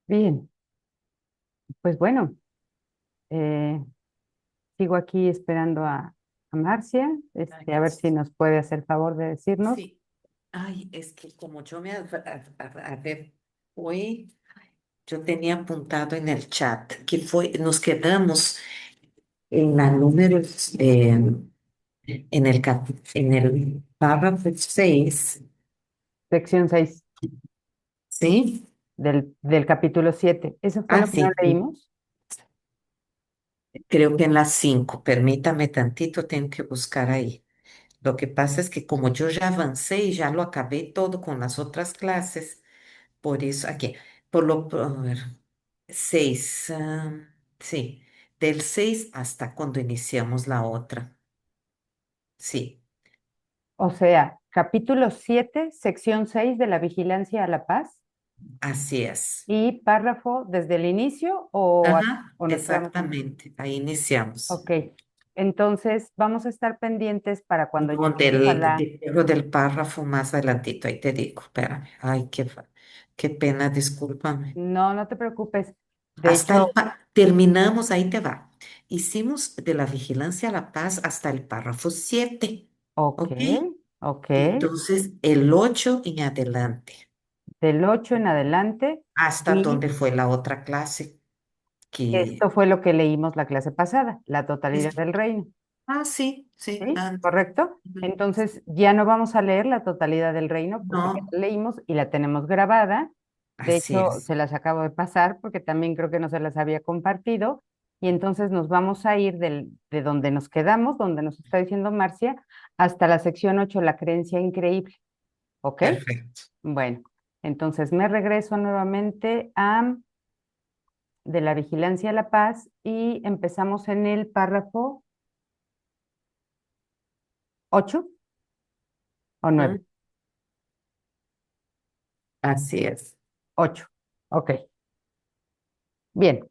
Bien, pues bueno, eh, sigo aquí esperando a Marcia, Ay, a ver si Jesús. nos puede hacer favor de decirnos. Sí. Ay, es que como yo a ver, hoy yo tenía apuntado en el chat que fue, nos quedamos en la número, en el párrafo 6, Sección 6 ¿sí? del capítulo 7. ¿Eso fue Ah, lo que no sí, leímos? creo que en las 5, permítame tantito, tengo que buscar ahí. Lo que pasa es que como yo ya avancé y ya lo acabé todo con las otras clases, por eso, aquí, a ver, 6, sí, del 6 hasta cuando iniciamos la otra. Sí, O sea, capítulo 7, sección 6 de la vigilancia a la paz así es. y párrafo desde el inicio Ajá, o nos quedamos en... exactamente, ahí iniciamos. Ok, entonces vamos a estar pendientes para cuando No, lleguemos a la... del párrafo más adelantito, ahí te digo, espérame. Ay, qué pena, discúlpame. No, no te preocupes. De hecho, Terminamos, ahí te va. Hicimos de la vigilancia a la paz hasta el párrafo 7, ok, ¿ok? ok. Entonces, el 8 en adelante, Del 8 en adelante hasta y donde fue la otra clase, que esto fue lo que leímos la clase pasada, la totalidad es, del reino, sí, sí, ¿sí? ¿Correcto? Entonces ya no vamos a leer la totalidad del reino porque ya no, la leímos y la tenemos grabada. De así hecho, es, se las acabo de pasar porque también creo que no se las había compartido. Y entonces nos vamos a ir de donde nos quedamos, donde nos está diciendo Marcia, hasta la sección 8, la creencia increíble. ¿Ok? perfecto. Bueno, entonces me regreso nuevamente a de la vigilancia a la paz y empezamos en el párrafo 8 o 9. ¿Mm? Así es. 8. Ok, bien.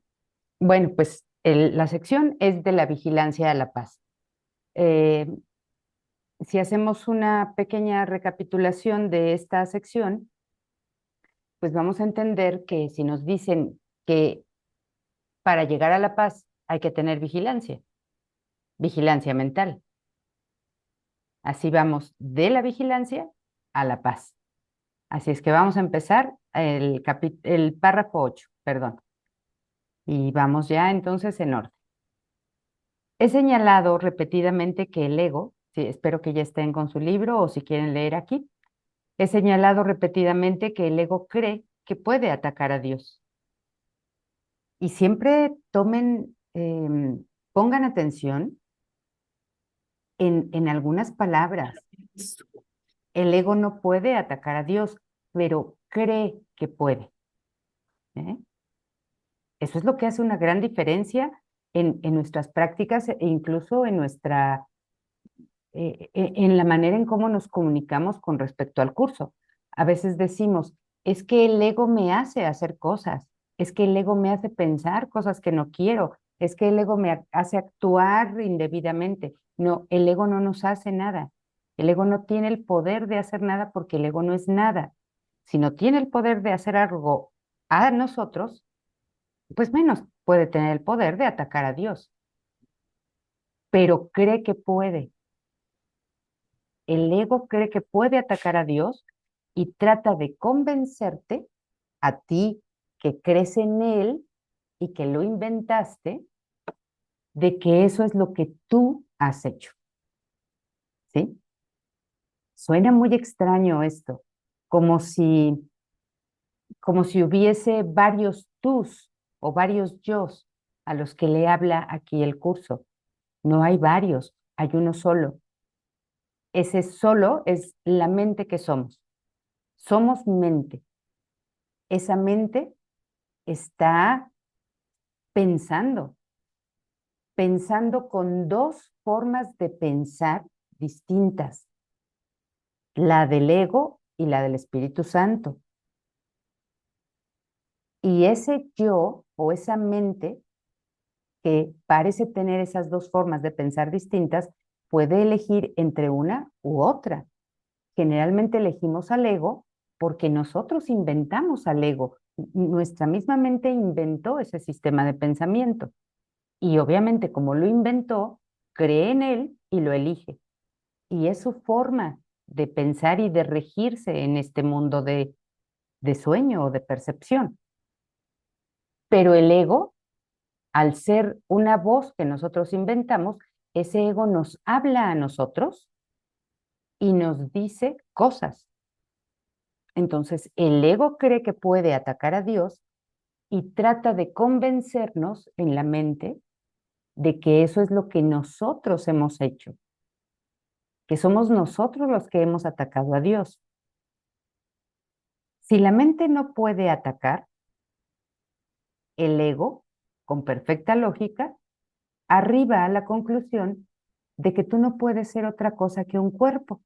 Bueno, pues la sección es de la vigilancia a la paz. Eh, si hacemos una pequeña recapitulación de esta sección, pues vamos a entender que si nos dicen que para llegar a la paz hay que tener vigilancia, vigilancia mental. Así vamos de la vigilancia a la paz. Así es que vamos a empezar el párrafo 8, perdón. Y vamos ya entonces en orden. He señalado repetidamente que el ego, sí, espero que ya estén con su libro o si quieren leer aquí, he señalado repetidamente que el ego cree que puede atacar a Dios. Y siempre pongan atención en algunas palabras. El ego no puede atacar a Dios, pero cree que puede. ¿Eh? Eso es lo que hace una gran diferencia en nuestras prácticas e incluso en en la manera en cómo nos comunicamos con respecto al curso. A veces decimos, es que el ego me hace hacer cosas, es que el ego me hace pensar cosas que no quiero, es que el ego hace actuar indebidamente. No, el ego no nos hace nada. El ego no tiene el poder de hacer nada porque el ego no es nada. Si no tiene el poder de hacer algo a nosotros, pues menos puede tener el poder de atacar a Dios, pero cree que puede. El ego cree que puede atacar a Dios y trata de convencerte a ti que crees en Él y que lo inventaste, de que eso es lo que tú has hecho, ¿sí? Suena muy extraño esto, como si, como si hubiese varios tus o varios yos a los que le habla aquí el curso. No hay varios, hay uno solo. Ese solo es la mente que somos. Somos mente. Esa mente está pensando, pensando con dos formas de pensar distintas, la del ego y la del Espíritu Santo. Y ese yo o esa mente que parece tener esas dos formas de pensar distintas puede elegir entre una u otra. Generalmente elegimos al ego porque nosotros inventamos al ego. Nuestra misma mente inventó ese sistema de pensamiento y obviamente como lo inventó, cree en él y lo elige. Y es su forma de pensar y de regirse en este mundo de sueño o de percepción. Pero el ego, al ser una voz que nosotros inventamos, ese ego nos habla a nosotros y nos dice cosas. Entonces, el ego cree que puede atacar a Dios y trata de convencernos en la mente de que eso es lo que nosotros hemos hecho, que somos nosotros los que hemos atacado a Dios. Si la mente no puede atacar, el ego, con perfecta lógica, arriba a la conclusión de que tú no puedes ser otra cosa que un cuerpo.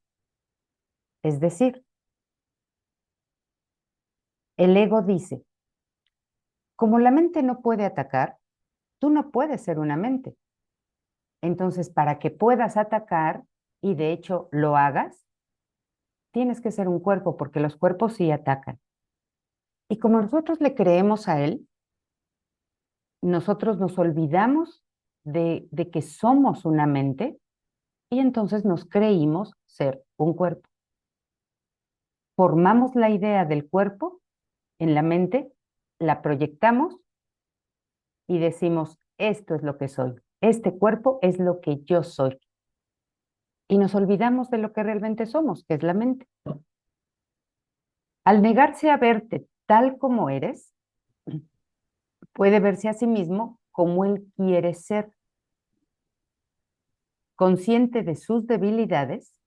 Es decir, el ego dice, como la mente no puede atacar, tú no puedes ser una mente. Entonces, para que puedas atacar y de hecho lo hagas, tienes que ser un cuerpo porque los cuerpos sí atacan. Y como nosotros le creemos a él, nosotros nos olvidamos de que somos una mente y entonces nos creímos ser un cuerpo. Formamos la idea del cuerpo en la mente, la proyectamos y decimos, esto es lo que soy, este cuerpo es lo que yo soy. Y nos olvidamos de lo que realmente somos, que es la mente. Al negarse a verte tal como eres, puede verse a sí mismo como él quiere ser. Consciente de sus debilidades,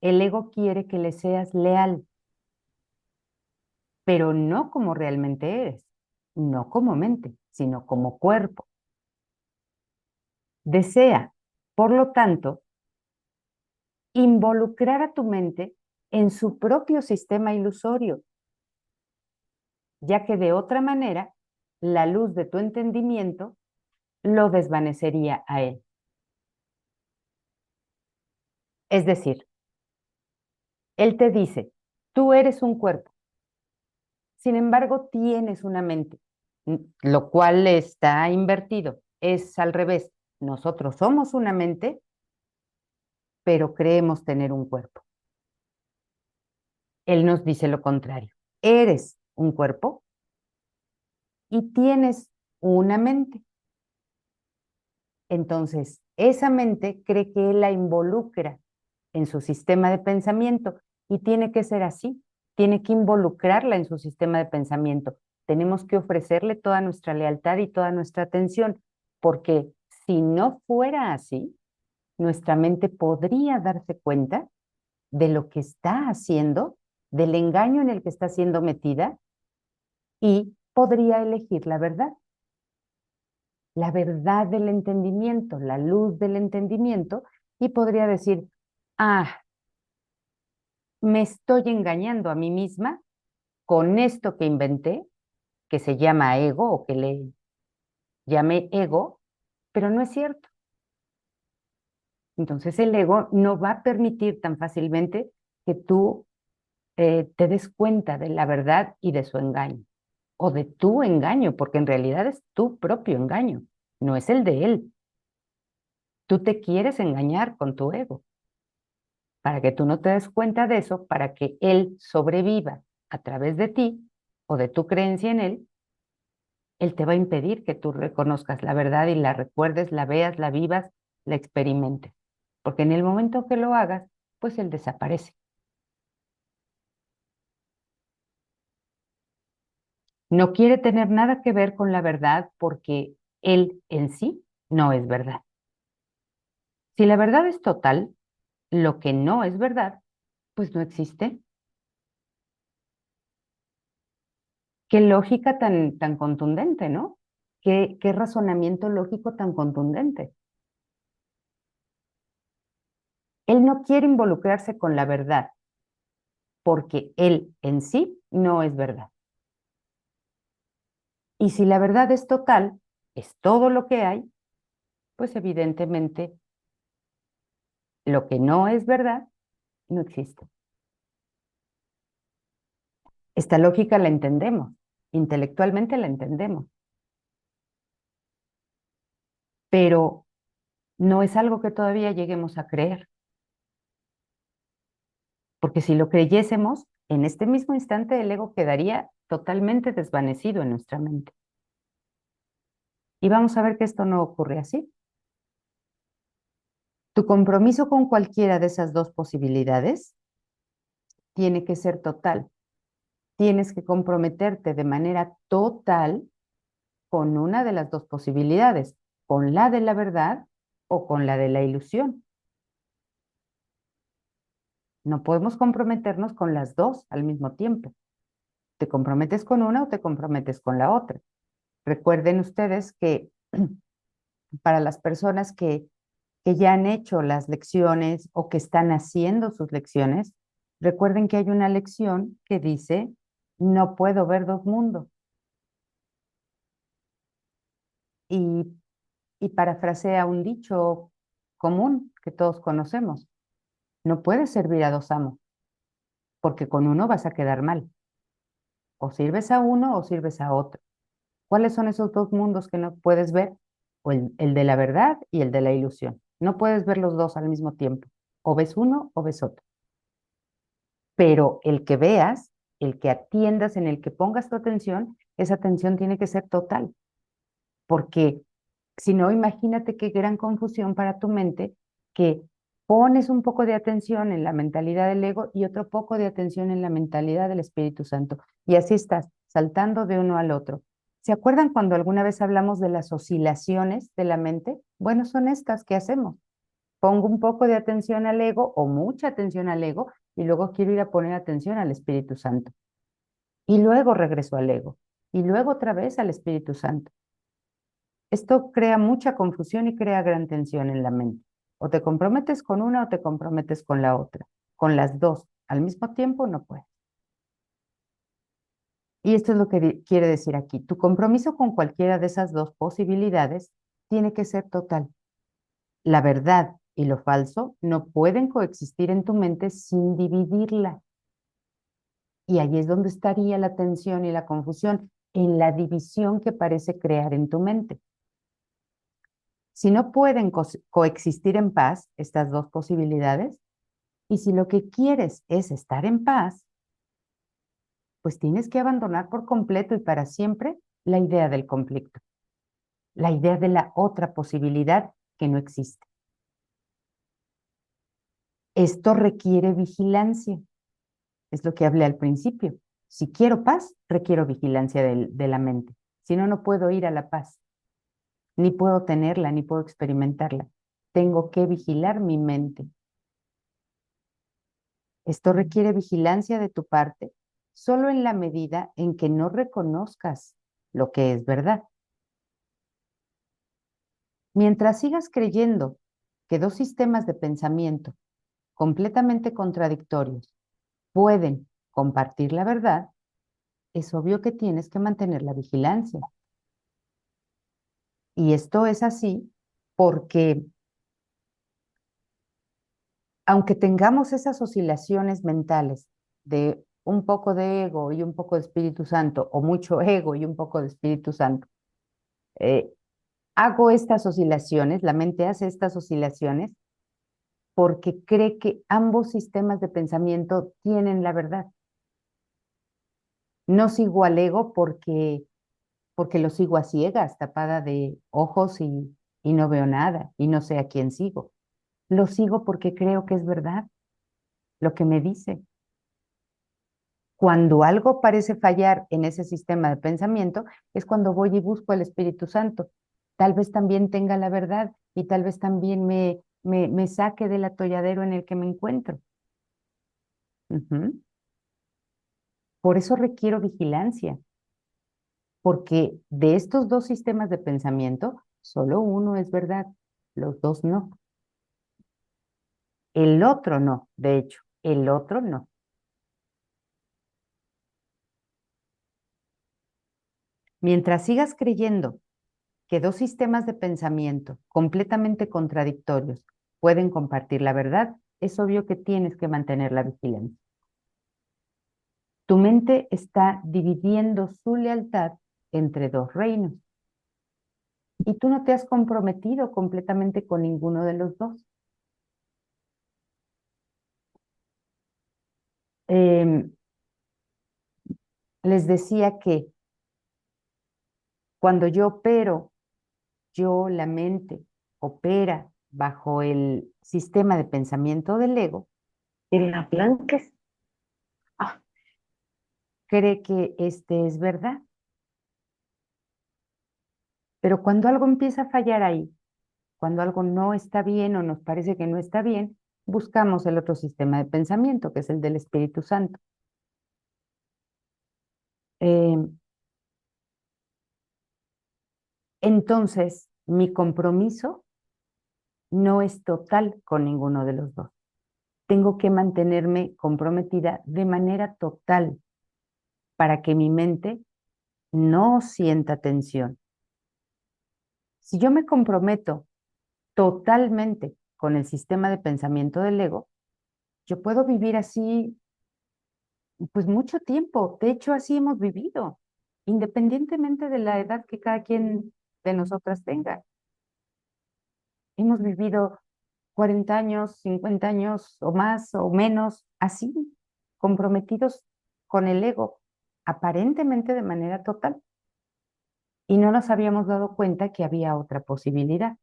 el ego quiere que le seas leal, pero no como realmente eres, no como mente, sino como cuerpo. Desea, por lo tanto, involucrar a tu mente en su propio sistema ilusorio, ya que de otra manera la luz de tu entendimiento lo desvanecería a él. Es decir, él te dice, tú eres un cuerpo, sin embargo tienes una mente, lo cual está invertido, es al revés. Nosotros somos una mente, pero creemos tener un cuerpo. Él nos dice lo contrario. Eres un cuerpo y tienes una mente. Entonces, esa mente cree que él la involucra en su sistema de pensamiento y tiene que ser así, tiene que involucrarla en su sistema de pensamiento. Tenemos que ofrecerle toda nuestra lealtad y toda nuestra atención, porque si no fuera así, nuestra mente podría darse cuenta de lo que está haciendo, del engaño en el que está siendo metida y podría elegir la verdad del entendimiento, la luz del entendimiento, y podría decir, ah, me estoy engañando a mí misma con esto que inventé, que se llama ego o que le llamé ego, pero no es cierto. Entonces el ego no va a permitir tan fácilmente que tú te des cuenta de la verdad y de su engaño, o de tu engaño, porque en realidad es tu propio engaño, no es el de él. Tú te quieres engañar con tu ego para que tú no te des cuenta de eso, para que él sobreviva a través de ti o de tu creencia en él. Él te va a impedir que tú reconozcas la verdad y la recuerdes, la veas, la vivas, la experimentes. Porque en el momento que lo hagas, pues él desaparece. No quiere tener nada que ver con la verdad porque él en sí no es verdad. Si la verdad es total, lo que no es verdad, pues no existe. Qué lógica tan contundente, ¿no? Qué razonamiento lógico tan contundente. Él no quiere involucrarse con la verdad porque él en sí no es verdad. Y si la verdad es total, es todo lo que hay, pues evidentemente lo que no es verdad no existe. Esta lógica la entendemos Intelectualmente la entendemos, pero no es algo que todavía lleguemos a creer, porque si lo creyésemos, en este mismo instante el ego quedaría totalmente desvanecido en nuestra mente. Y vamos a ver que esto no ocurre así. Tu compromiso con cualquiera de esas dos posibilidades tiene que ser total. Tienes que comprometerte de manera total con una de las dos posibilidades, con la de la verdad o con la de la ilusión. No podemos comprometernos con las dos al mismo tiempo. Te comprometes con una o te comprometes con la otra. Recuerden ustedes que para las personas que ya han hecho las lecciones o que están haciendo sus lecciones, recuerden que hay una lección que dice, no puedo ver dos mundos. Y, y parafrasea un dicho común que todos conocemos, no puedes servir a dos amos, porque con uno vas a quedar mal. O sirves a uno o sirves a otro. ¿Cuáles son esos dos mundos que no puedes ver? O el de la verdad y el de la ilusión. No puedes ver los dos al mismo tiempo. O ves uno o ves otro. Pero el que veas, el que atiendas, en el que pongas tu atención, esa atención tiene que ser total. Porque si no, imagínate qué gran confusión para tu mente que pones un poco de atención en la mentalidad del ego y otro poco de atención en la mentalidad del Espíritu Santo. Y así estás, saltando de uno al otro. ¿Se acuerdan cuando alguna vez hablamos de las oscilaciones de la mente? Bueno, son estas que hacemos. Pongo un poco de atención al ego o mucha atención al ego y luego quiero ir a poner atención al Espíritu Santo. Y luego regreso al ego y luego otra vez al Espíritu Santo. Esto crea mucha confusión y crea gran tensión en la mente. O te comprometes con una o te comprometes con la otra. Con las dos al mismo tiempo no puedes. Y esto es lo que quiere decir aquí. Tu compromiso con cualquiera de esas dos posibilidades tiene que ser total. La verdad y lo falso no pueden coexistir en tu mente sin dividirla. Y ahí es donde estaría la tensión y la confusión, en la división que parece crear en tu mente. Si no pueden coexistir en paz estas dos posibilidades, y si lo que quieres es estar en paz, pues tienes que abandonar por completo y para siempre la idea del conflicto, la idea de la otra posibilidad que no existe. Esto requiere vigilancia, es lo que hablé al principio. Si quiero paz, requiero vigilancia de la mente. Si no, no puedo ir a la paz, ni puedo tenerla, ni puedo experimentarla. Tengo que vigilar mi mente. Esto requiere vigilancia de tu parte solo en la medida en que no reconozcas lo que es verdad. Mientras sigas creyendo que dos sistemas de pensamiento completamente contradictorios pueden compartir la verdad, es obvio que tienes que mantener la vigilancia. Y esto es así porque aunque tengamos esas oscilaciones mentales de un poco de ego y un poco de Espíritu Santo, o mucho ego y un poco de Espíritu Santo, eh, hago estas oscilaciones, la mente hace estas oscilaciones porque cree que ambos sistemas de pensamiento tienen la verdad. No sigo al ego porque lo sigo a ciegas, tapada de ojos y no veo nada y no sé a quién sigo. Lo sigo porque creo que es verdad lo que me dice. Cuando algo parece fallar en ese sistema de pensamiento, es cuando voy y busco al Espíritu Santo. Tal vez también tenga la verdad y tal vez también me saque del atolladero en el que me encuentro. Ujú. Por eso requiero vigilancia, porque de estos dos sistemas de pensamiento, solo uno es verdad, los dos no. El otro no, de hecho, el otro no. Mientras sigas creyendo que dos sistemas de pensamiento completamente contradictorios pueden compartir la verdad, es obvio que tienes que mantener la vigilancia. Tu mente está dividiendo su lealtad entre dos reinos y tú no te has comprometido completamente con ninguno de los dos. Em, Les decía que cuando yo opero, la mente opera bajo el sistema de pensamiento del ego, En la blanca. Ah, cree que este es verdad. Pero cuando algo empieza a fallar ahí, cuando algo no está bien o nos parece que no está bien, buscamos el otro sistema de pensamiento, que es el del Espíritu Santo. Eh, entonces, mi compromiso no es total con ninguno de los dos. Tengo que mantenerme comprometida de manera total para que mi mente no sienta tensión. Si yo me comprometo totalmente con el sistema de pensamiento del ego, yo puedo vivir así pues mucho tiempo. De hecho, así hemos vivido, independientemente de la edad que cada quien de nosotras tenga. Hemos vivido 40 años, 50 años o más o menos así, comprometidos con el ego, aparentemente de manera total. Y no nos habíamos dado cuenta que había otra posibilidad.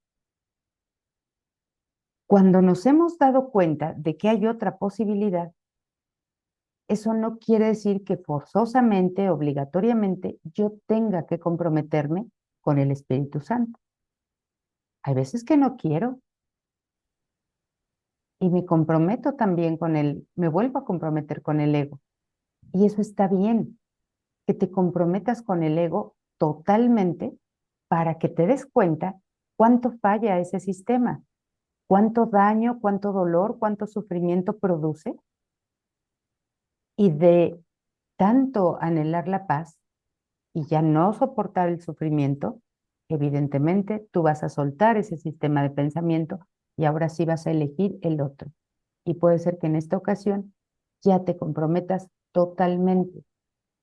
Cuando nos hemos dado cuenta de que hay otra posibilidad, eso no quiere decir que forzosamente, obligatoriamente, yo tenga que comprometerme con el Espíritu Santo. Hay veces que no quiero y me comprometo también con él, me vuelvo a comprometer con el ego. Y eso está bien, que te comprometas con el ego totalmente para que te des cuenta cuánto falla ese sistema, cuánto daño, cuánto dolor, cuánto sufrimiento produce y de tanto anhelar la paz y ya no soportar el sufrimiento, evidentemente tú vas a soltar ese sistema de pensamiento y ahora sí vas a elegir el otro. Y puede ser que en esta ocasión ya te comprometas totalmente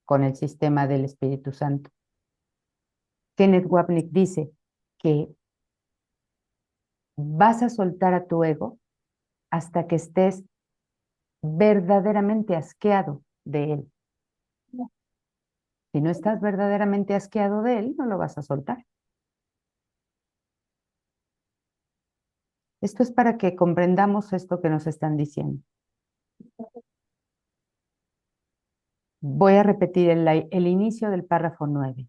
con el sistema del Espíritu Santo. Kenneth Wapnick dice que vas a soltar a tu ego hasta que estés verdaderamente asqueado de él. Si no estás verdaderamente asqueado de él, no lo vas a soltar. Esto es para que comprendamos esto que nos están diciendo. Voy a repetir el inicio del párrafo 9.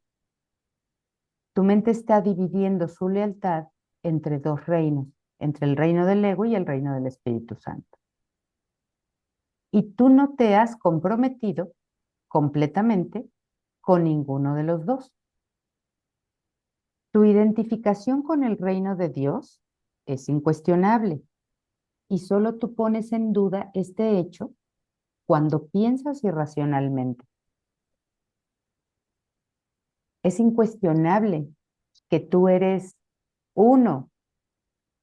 Tu mente está dividiendo su lealtad entre dos reinos, entre el reino del ego y el reino del Espíritu Santo. Y tú no te has comprometido completamente con ninguno de los dos. Tu identificación con el reino de Dios es incuestionable y solo tú pones en duda este hecho cuando piensas irracionalmente. Es incuestionable que tú eres uno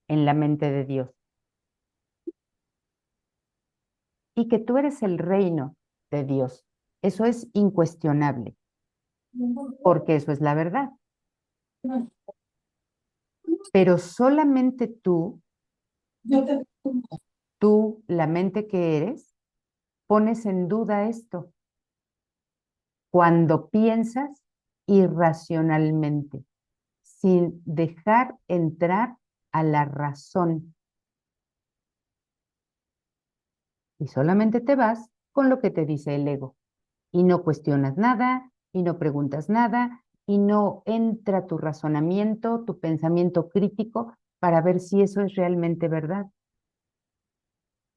en la mente de Dios y que tú eres el reino de Dios. Eso es incuestionable, porque eso es la verdad. Pero solamente tú, la mente que eres, pones en duda esto cuando piensas irracionalmente, sin dejar entrar a la razón. Y solamente te vas con lo que te dice el ego. Y no cuestionas nada, y no preguntas nada, y no entra tu razonamiento, tu pensamiento crítico para ver si eso es realmente verdad.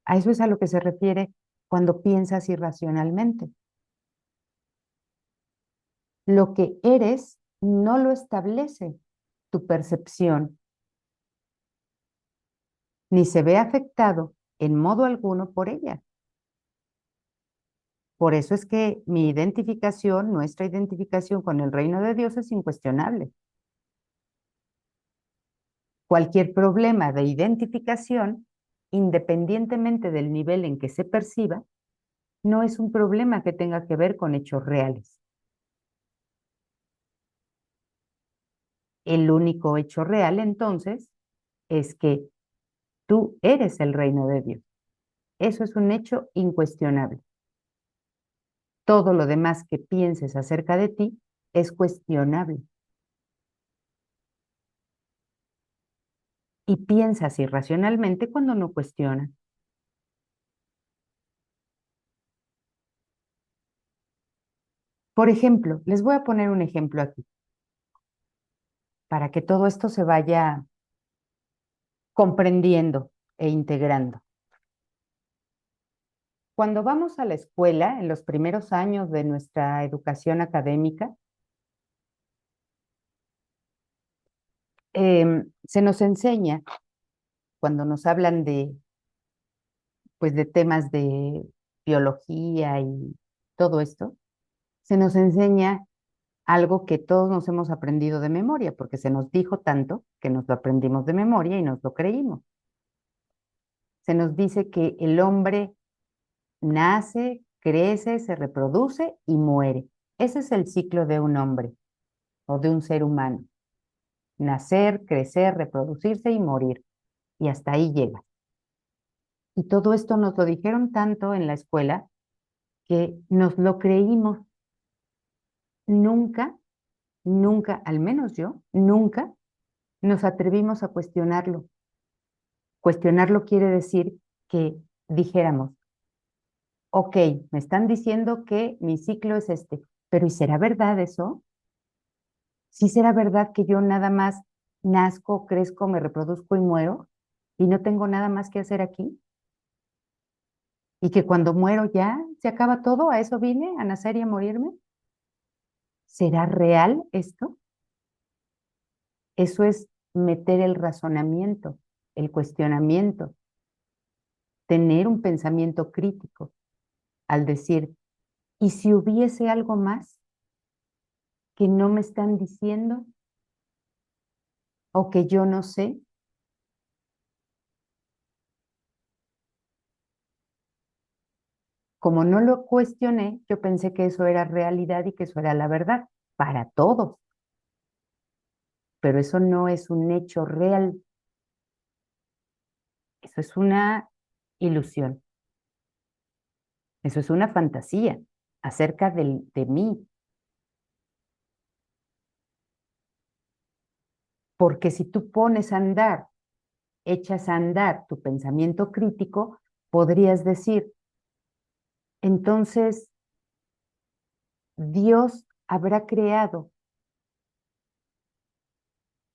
A eso es a lo que se refiere cuando piensas irracionalmente. Lo que eres no lo establece tu percepción, ni se ve afectado en modo alguno por ella. Por eso es que mi identificación, nuestra identificación con el reino de Dios es incuestionable. Cualquier problema de identificación, independientemente del nivel en que se perciba, no es un problema que tenga que ver con hechos reales. El único hecho real, entonces, es que tú eres el reino de Dios. Eso es un hecho incuestionable. Todo lo demás que pienses acerca de ti es cuestionable. Y piensas irracionalmente cuando no cuestionas. Por ejemplo, les voy a poner un ejemplo aquí, para que todo esto se vaya comprendiendo e integrando. Cuando vamos a la escuela, en los primeros años de nuestra educación académica, se nos enseña, cuando nos hablan pues, de temas de biología y todo esto, se nos enseña algo que todos nos hemos aprendido de memoria, porque se nos dijo tanto que nos lo aprendimos de memoria y nos lo creímos. Se nos dice que el hombre nace, crece, se reproduce y muere. Ese es el ciclo de un hombre o de un ser humano. Nacer, crecer, reproducirse y morir. Y hasta ahí llega. Y todo esto nos lo dijeron tanto en la escuela que nos lo creímos. Nunca, nunca, al menos yo, nunca nos atrevimos a cuestionarlo. Cuestionarlo quiere decir que dijéramos, ok, me están diciendo que mi ciclo es este, pero ¿y será verdad eso? ¿Sí será verdad que yo nada más nazco, crezco, me reproduzco y muero y no tengo nada más que hacer aquí? ¿Y que cuando muero ya se acaba todo? ¿A eso vine? ¿A nacer y a morirme? ¿Será real esto? Eso es meter el razonamiento, el cuestionamiento, tener un pensamiento crítico al decir, ¿y si hubiese algo más que no me están diciendo o que yo no sé? Como no lo cuestioné, yo pensé que eso era realidad y que eso era la verdad para todos, pero eso no es un hecho real, eso es una ilusión, eso es una fantasía acerca de mí, porque si tú pones a andar, echas a andar tu pensamiento crítico, podrías decir, entonces Dios habrá creado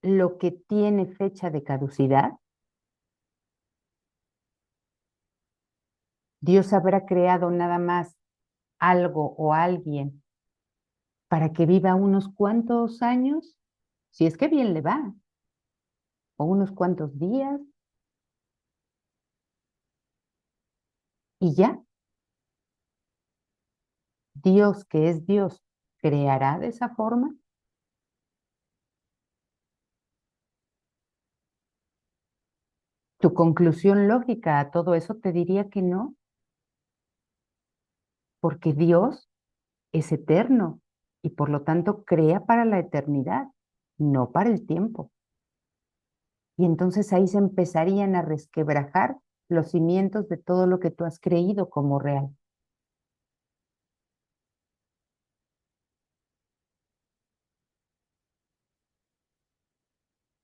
lo que tiene fecha de caducidad. Dios habrá creado nada más algo o alguien para que viva unos cuantos años, si es que bien le va, o unos cuantos días, y ya, Dios que es Dios, ¿creará de esa forma? Tu conclusión lógica a todo eso te diría que no, porque Dios es eterno y por lo tanto crea para la eternidad, no para el tiempo. Y entonces ahí se empezarían a resquebrajar los cimientos de todo lo que tú has creído como real.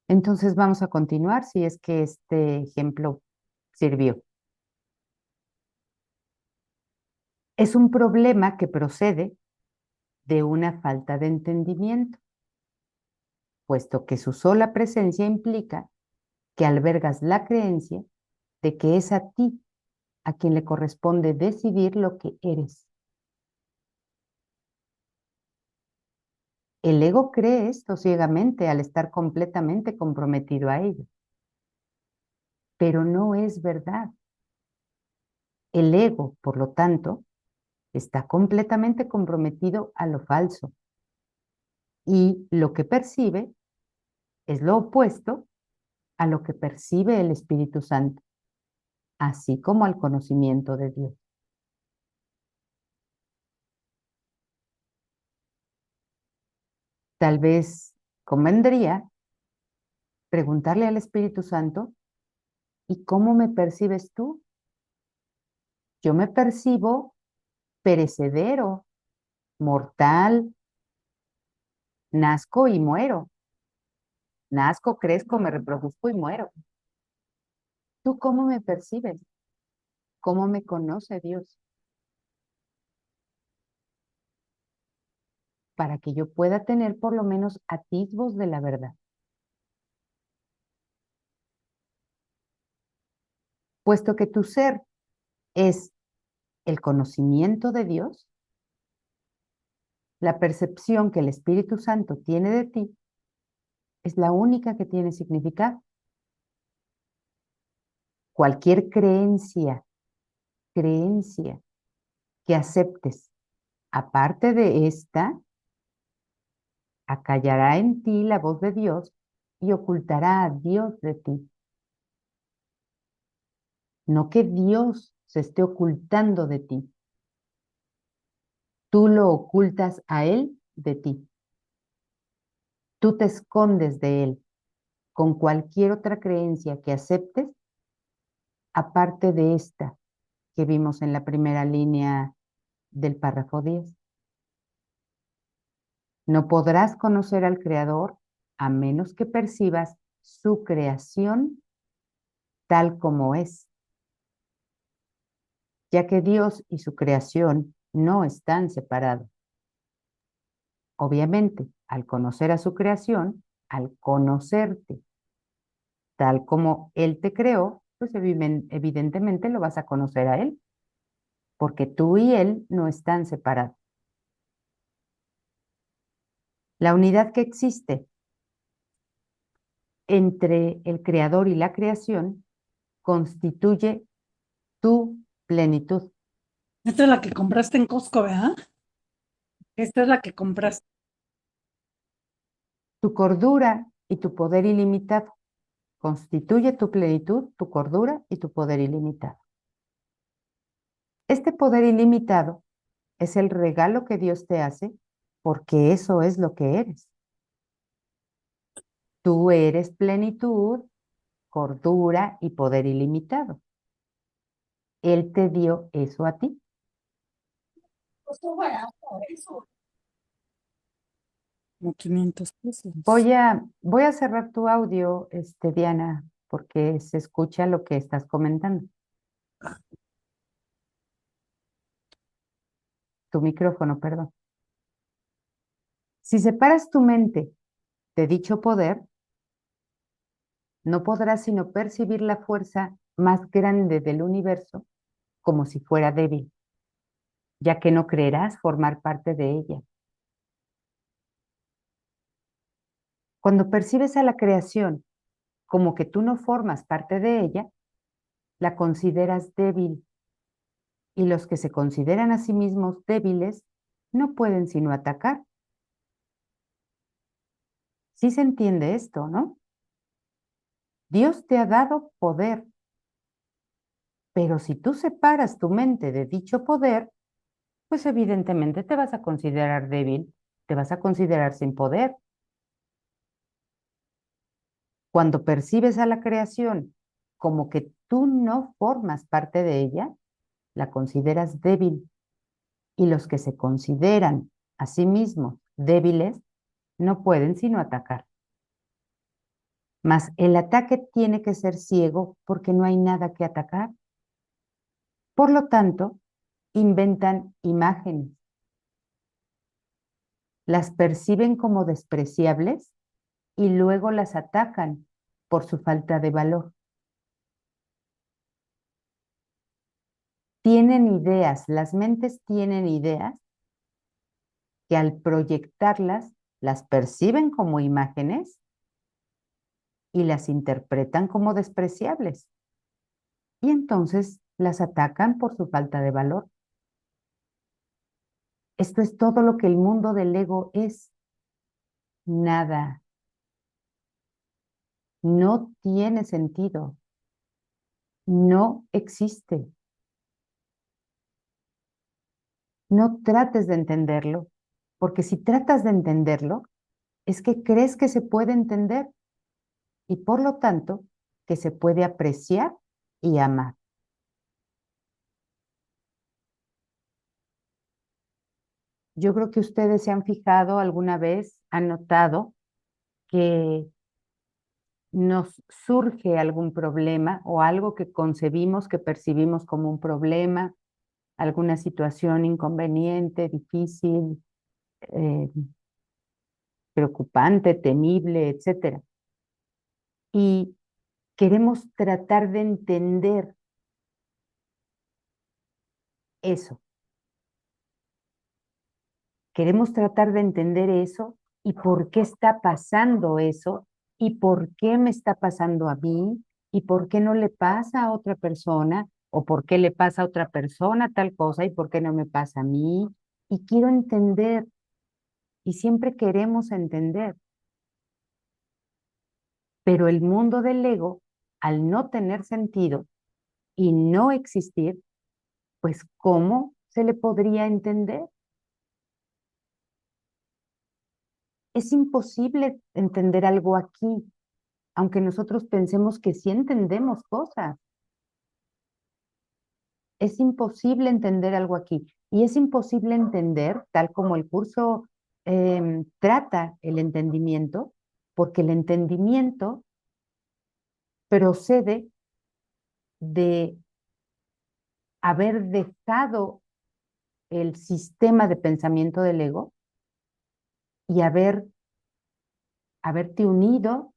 Entonces vamos a continuar si es que este ejemplo sirvió. Es un problema que procede de una falta de entendimiento, puesto que su sola presencia implica que albergas la creencia de que es a ti a quien le corresponde decidir lo que eres. El ego cree esto ciegamente al estar completamente comprometido a ello, pero no es verdad. El ego, por lo tanto, está completamente comprometido a lo falso y lo que percibe es lo opuesto a lo que percibe el Espíritu Santo, así como al conocimiento de Dios. Tal vez convendría preguntarle al Espíritu Santo, ¿y cómo me percibes tú? Yo me percibo perecedero, mortal, nazco y muero. Nazco, crezco, me reproduzco y muero. ¿Tú cómo me percibes? ¿Cómo me conoce Dios? Para que yo pueda tener por lo menos atisbos de la verdad. Puesto que tu ser es el conocimiento de Dios, la percepción que el Espíritu Santo tiene de ti es la única que tiene significado. Cualquier creencia que aceptes, aparte de esta, acallará en ti la voz de Dios y ocultará a Dios de ti. No que Dios se esté ocultando de ti. Tú lo ocultas a Él de ti. Tú te escondes de Él con cualquier otra creencia que aceptes, aparte de esta que vimos en la primera línea del párrafo 10. No podrás conocer al Creador a menos que percibas su creación tal como es, ya que Dios y su creación no están separados. Obviamente, al conocer a su creación, al conocerte tal como Él te creó, pues evidentemente lo vas a conocer a Él, porque tú y Él no están separados. La unidad que existe entre el Creador y la creación constituye tu plenitud. Esta es la que compraste en Costco, ¿verdad? Esta es la que compraste. Tu cordura y tu poder ilimitado constituye tu plenitud, tu cordura y tu poder ilimitado. Este poder ilimitado es el regalo que Dios te hace porque eso es lo que eres. Tú eres plenitud, cordura y poder ilimitado. Él te dio eso a ti. Como 500 pesos. Voy a cerrar tu audio, Diana, porque se escucha lo que estás comentando. Tu micrófono, perdón. Si separas tu mente de dicho poder, no podrás sino percibir la fuerza más grande del universo como si fuera débil, ya que no creerás formar parte de ella. Cuando percibes a la creación como que tú no formas parte de ella, la consideras débil, y los que se consideran a sí mismos débiles no pueden sino atacar. Sí se entiende esto, ¿no? Dios te ha dado poder, pero si tú separas tu mente de dicho poder, pues evidentemente te vas a considerar débil, te vas a considerar sin poder. Cuando percibes a la creación como que tú no formas parte de ella, la consideras débil, y los que se consideran a sí mismos débiles no pueden sino atacar. Mas el ataque tiene que ser ciego porque no hay nada que atacar. Por lo tanto, inventan imágenes, las perciben como despreciables y luego las atacan por su falta de valor. Tienen ideas, las mentes tienen ideas que al proyectarlas las perciben como imágenes y las interpretan como despreciables. Y entonces las atacan por su falta de valor. Esto es todo lo que el mundo del ego es. Nada. No tiene sentido. No existe. No trates de entenderlo, porque si tratas de entenderlo, es que crees que se puede entender y por lo tanto que se puede apreciar y amar. Yo creo que ustedes se han fijado alguna vez, han notado que nos surge algún problema o algo que concebimos, que percibimos como un problema, alguna situación inconveniente, difícil, eh, preocupante, temible, etcétera. Y queremos tratar de entender eso. Queremos tratar de entender eso y por qué está pasando eso y por qué me está pasando a mí y por qué no le pasa a otra persona o por qué le pasa a otra persona tal cosa y por qué no me pasa a mí. Y quiero entender y siempre queremos entender, pero el mundo del ego, al no tener sentido y no existir, pues ¿cómo se le podría entender? Es imposible entender algo aquí, aunque nosotros pensemos que sí entendemos cosas. Es imposible entender algo aquí. Y es imposible entender, tal como el curso trata el entendimiento, porque el entendimiento procede de haber dejado el sistema de pensamiento del ego y haberte unido,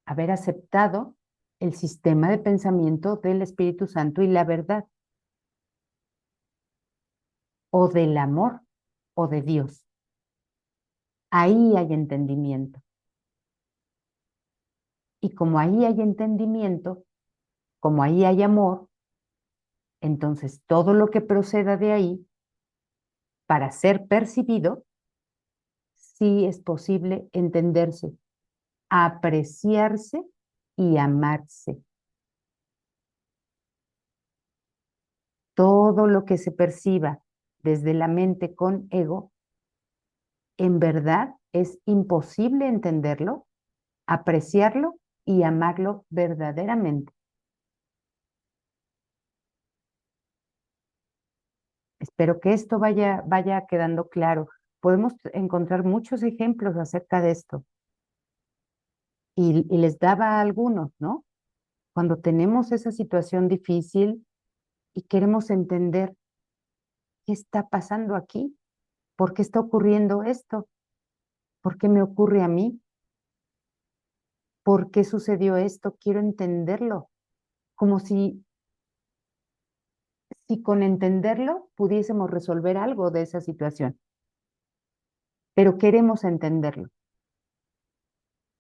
haber aceptado el sistema de pensamiento del Espíritu Santo y la verdad, o del amor, o de Dios. Ahí hay entendimiento. Y como ahí hay entendimiento, como ahí hay amor, entonces todo lo que proceda de ahí, para ser percibido, sí es posible entenderse, apreciarse y amarse. Todo lo que se perciba desde la mente con ego, en verdad es imposible entenderlo, apreciarlo y amarlo verdaderamente. Espero que esto vaya quedando claro. Podemos encontrar muchos ejemplos acerca de esto y les daba algunos, ¿no? Cuando tenemos esa situación difícil y queremos entender qué está pasando aquí, por qué está ocurriendo esto, por qué me ocurre a mí, por qué sucedió esto, quiero entenderlo, como si con entenderlo pudiésemos resolver algo de esa situación, pero queremos entenderlo.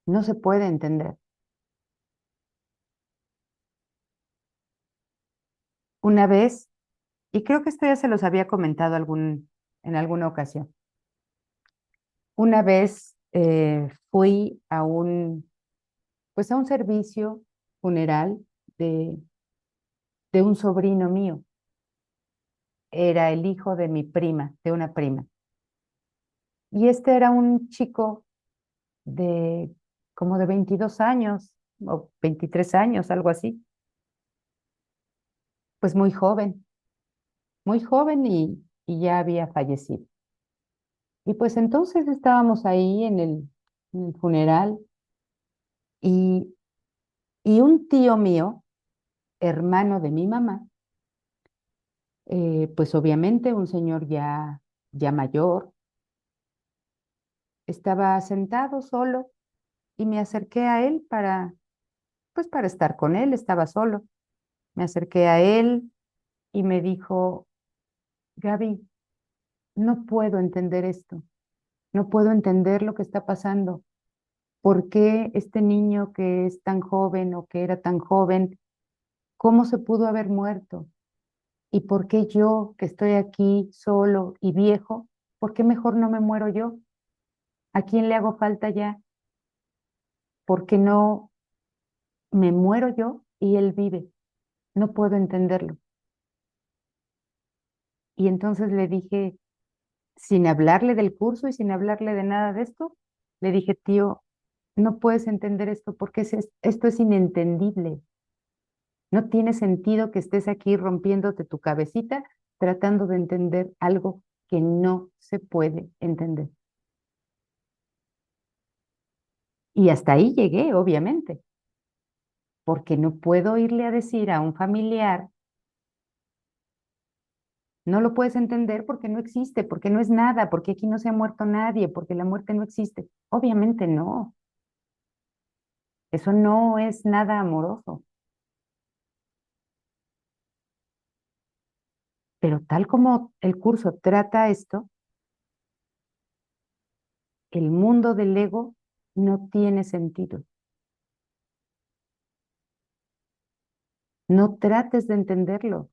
No se puede entender. Una vez, y creo que esto ya se los había comentado en alguna ocasión, una vez fui pues a un servicio funeral de, de un sobrino mío. Era el hijo de mi prima, de una prima. Y este era un chico de como de 22 años o 23 años, algo así. Pues muy joven y ya había fallecido. Y pues entonces estábamos ahí en el funeral y, y un tío mío, hermano de mi mamá, pues obviamente un señor ya mayor, estaba sentado solo y me acerqué a él pues para estar con él, estaba solo. Me acerqué a él y me dijo, Gaby, no puedo entender esto, no puedo entender lo que está pasando. ¿Por qué este niño que es tan joven o que era tan joven, cómo se pudo haber muerto? ¿Y por qué yo, que estoy aquí solo y viejo, por qué mejor no me muero yo? ¿A quién le hago falta ya? ¿Por qué no me muero yo y él vive? No puedo entenderlo. Y entonces le dije, sin hablarle del curso y sin hablarle de nada de esto, Le dije, tío, no puedes entender esto porque esto es inentendible. No tiene sentido que estés aquí rompiéndote tu cabecita tratando de entender algo que no se puede entender. Y hasta ahí llegué, obviamente, porque no puedo irle a decir a un familiar, no lo puedes entender porque no existe, porque no es nada, porque aquí no se ha muerto nadie, porque la muerte no existe. Obviamente no. Eso no es nada amoroso. Pero tal como el curso trata esto, el mundo del ego no tiene sentido. No trates de entenderlo,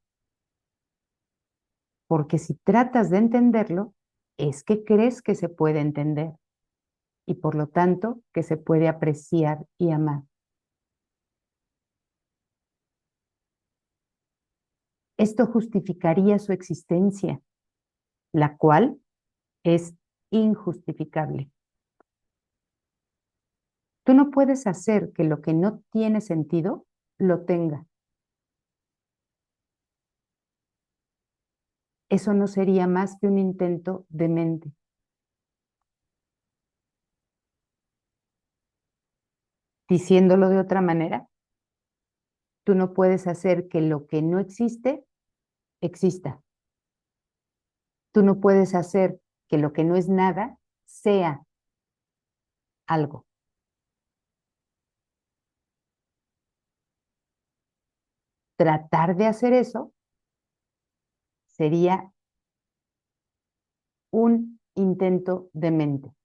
porque si tratas de entenderlo, es que crees que se puede entender y por lo tanto que se puede apreciar y amar. Esto justificaría su existencia, la cual es injustificable. Tú no puedes hacer que lo que no tiene sentido lo tenga. Eso no sería más que un intento de mente. Diciéndolo de otra manera, tú no puedes hacer que lo que no existe exista. Tú no puedes hacer que lo que no es nada sea algo. Tratar de hacer eso sería un intento de mente.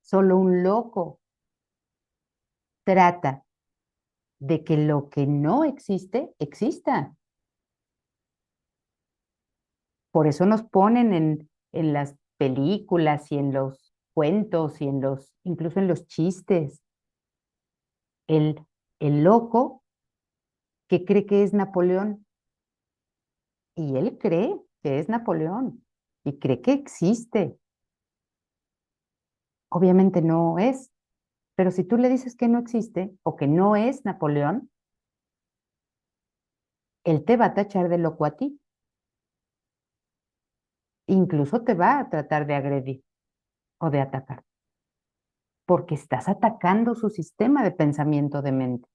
Solo un loco trata de que lo que no existe, exista. Por eso nos ponen en las películas y en los cuentos y incluso en los chistes, el, el loco que cree que es Napoleón y él cree que es Napoleón y cree que existe. Obviamente no es, pero si tú le dices que no existe o que no es Napoleón, él te va a tachar de loco a ti. Incluso te va a tratar de agredir o de atacar, porque estás atacando su sistema de pensamiento de mente.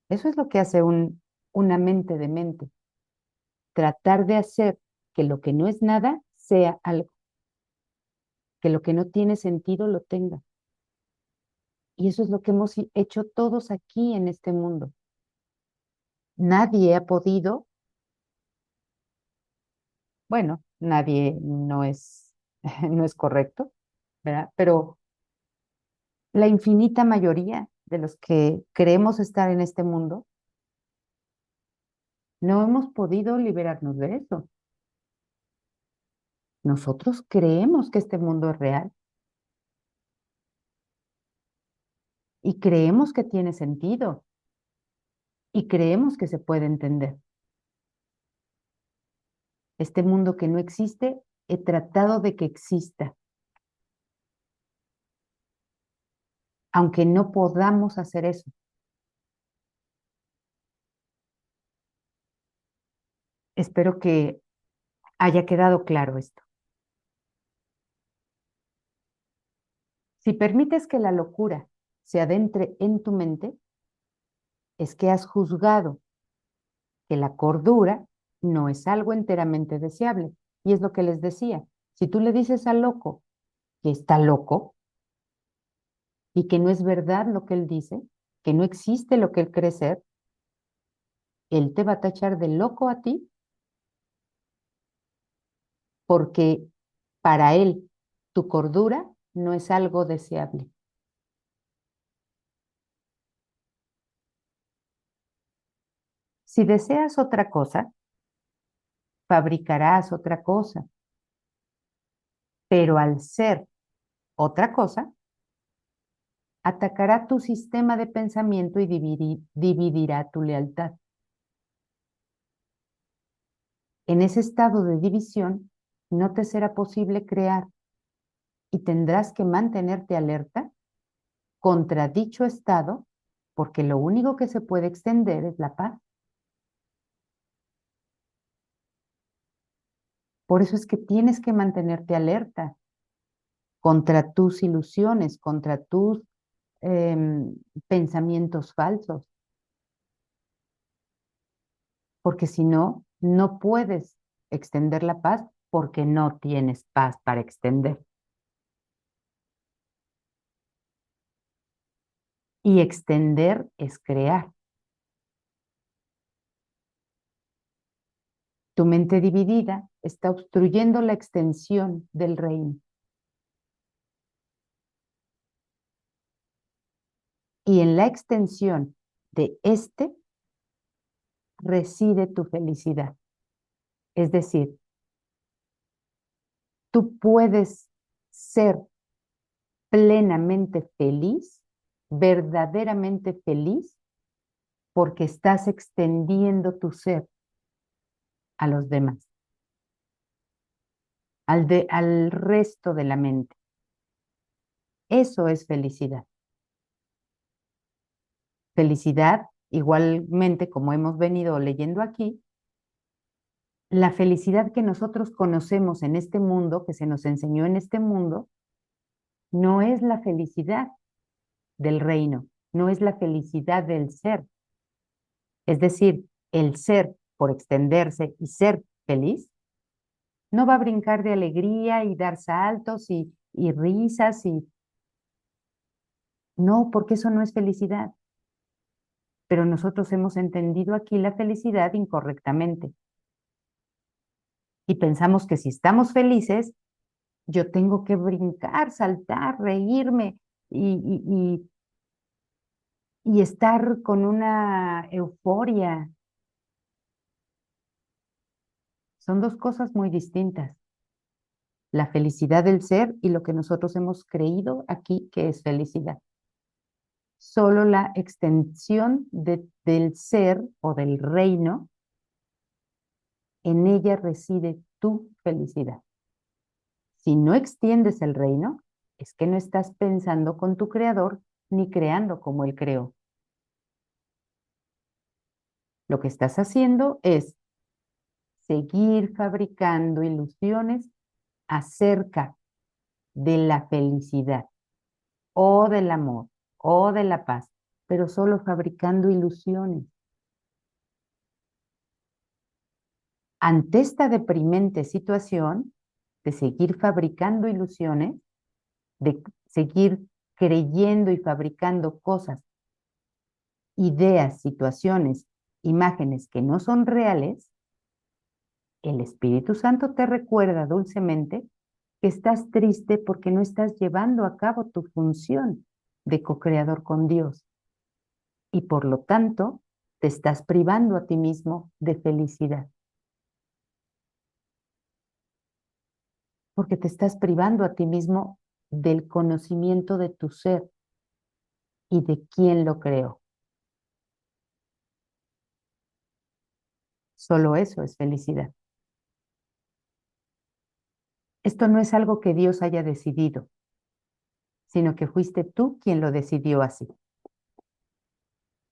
Eso es lo que hace una mente de mente. Tratar de hacer que lo que no es nada sea algo, que lo que no tiene sentido lo tenga. Y eso es lo que hemos hecho todos aquí en este mundo. Nadie ha podido, bueno, nadie no es, no es correcto, ¿verdad? Pero la infinita mayoría de los que creemos estar en este mundo, no hemos podido liberarnos de eso. Nosotros creemos que este mundo es real y creemos que tiene sentido y creemos que se puede entender. Este mundo que no existe, he tratado de que exista, aunque no podamos hacer eso. Espero que haya quedado claro esto. Si permites que la locura se adentre en tu mente, es que has juzgado que la cordura no es algo enteramente deseable. Y es lo que les decía. Si tú le dices al loco que está loco y que no es verdad lo que él dice, que no existe lo que él cree ser, él te va a tachar de loco a ti porque para él tu cordura no es algo deseable. Si deseas otra cosa, fabricarás otra cosa, pero al ser otra cosa, atacará tu sistema de pensamiento y dividirá tu lealtad. En ese estado de división no te será posible crear y tendrás que mantenerte alerta contra dicho estado, porque lo único que se puede extender es la paz. Por eso es que tienes que mantenerte alerta contra tus ilusiones, contra tus pensamientos falsos, porque si no, no puedes extender la paz porque no tienes paz para extender. Y extender es crear. Tu mente dividida está obstruyendo la extensión del reino. Y en la extensión de este reside tu felicidad. Es decir, tú puedes ser plenamente feliz, verdaderamente feliz, porque estás extendiendo tu ser a los demás, al resto de la mente. Eso es felicidad. Felicidad, igualmente, como hemos venido leyendo aquí, la felicidad que nosotros conocemos en este mundo, que se nos enseñó en este mundo, no es la felicidad del reino, no es la felicidad del ser. Es decir, el ser, por extenderse y ser feliz, no va a brincar de alegría y dar saltos y risas y... No, porque eso no es felicidad. Pero nosotros hemos entendido aquí la felicidad incorrectamente. Y pensamos que si estamos felices, yo tengo que brincar, saltar, reírme y estar con una euforia. Son dos cosas muy distintas. La felicidad del ser y lo que nosotros hemos creído aquí que es felicidad. Solo la extensión del ser o del reino, en ella reside tu felicidad. Si no extiendes el reino, es que no estás pensando con tu creador ni creando como él creó. Lo que estás haciendo es seguir fabricando ilusiones acerca de la felicidad o del amor o de la paz, pero solo fabricando ilusiones. Ante esta deprimente situación de seguir fabricando ilusiones, de seguir creyendo y fabricando cosas, ideas, situaciones, imágenes que no son reales, el Espíritu Santo te recuerda dulcemente que estás triste porque no estás llevando a cabo tu función de co-creador con Dios y por lo tanto te estás privando a ti mismo de felicidad. Porque te estás privando a ti mismo del conocimiento de tu ser y de quién lo creó. Solo eso es felicidad. Esto no es algo que Dios haya decidido, sino que fuiste tú quien lo decidió así.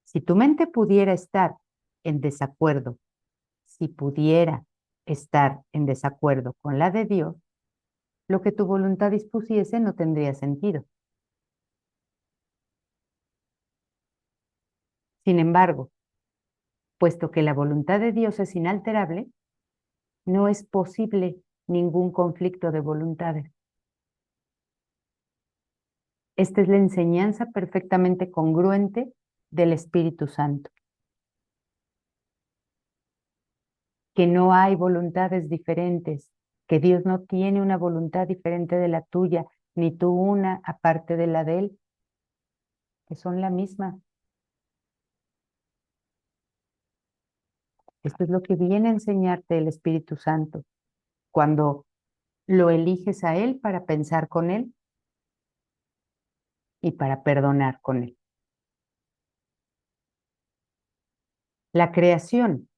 Si tu mente pudiera estar en desacuerdo, si pudiera estar en desacuerdo con la de Dios, lo que tu voluntad dispusiese no tendría sentido. Sin embargo, puesto que la voluntad de Dios es inalterable, no es posible ningún conflicto de voluntades. Esta es la enseñanza perfectamente congruente del Espíritu Santo. Que no hay voluntades diferentes, que Dios no tiene una voluntad diferente de la tuya, ni tú una aparte de la de Él, que son la misma. Esto es lo que viene a enseñarte el Espíritu Santo cuando lo eliges a Él para pensar con Él y para perdonar con Él. La creación,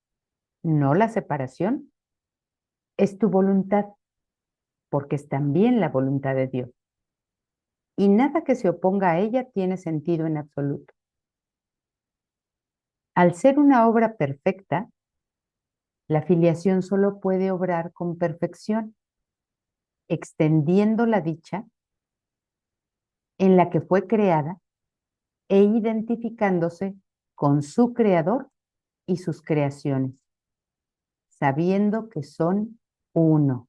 no la separación, es tu voluntad porque es también la voluntad de Dios. Y nada que se oponga a ella tiene sentido en absoluto. Al ser una obra perfecta, la filiación solo puede obrar con perfección, extendiendo la dicha en la que fue creada e identificándose con su creador y sus creaciones, sabiendo que son uno.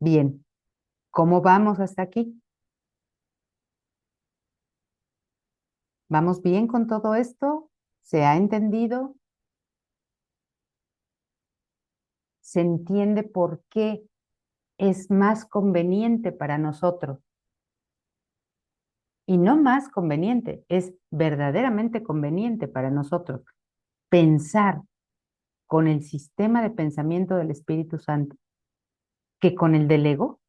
Bien, ¿cómo vamos hasta aquí? ¿Vamos bien con todo esto? ¿Se ha entendido? ¿Se entiende por qué es más conveniente para nosotros? Y no más conveniente, es verdaderamente conveniente para nosotros pensar con el sistema de pensamiento del Espíritu Santo que con el del ego.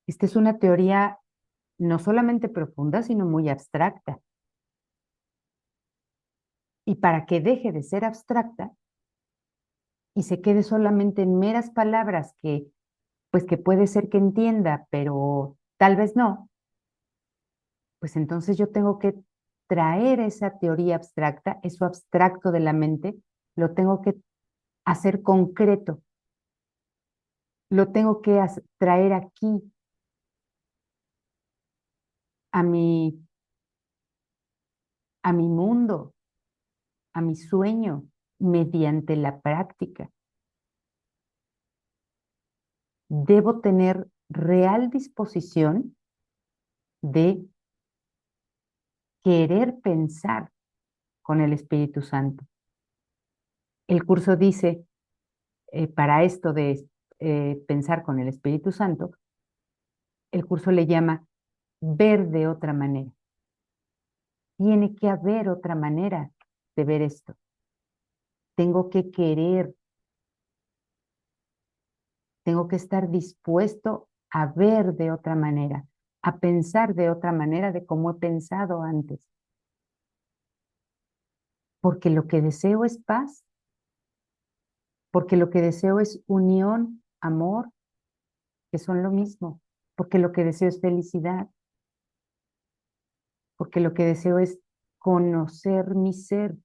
Esta es una teoría no solamente profunda, sino muy abstracta. Y para que deje de ser abstracta y se quede solamente en meras palabras que, pues que puede ser que entienda, pero tal vez no, pues entonces yo tengo que traer esa teoría abstracta, eso abstracto de la mente, lo tengo que hacer concreto, lo tengo que traer aquí a a mi mundo, a mi sueño, mediante la práctica. Debo tener real disposición de querer pensar con el Espíritu Santo. El curso dice, para esto de pensar con el Espíritu Santo, el curso le llama ver de otra manera. Tiene que haber otra manera de ver esto. Tengo que querer, tengo que estar dispuesto a ver de otra manera, a pensar de otra manera de cómo he pensado antes. Porque lo que deseo es paz, porque lo que deseo es unión, amor, que son lo mismo, porque lo que deseo es felicidad, porque lo que deseo es conocer mi ser,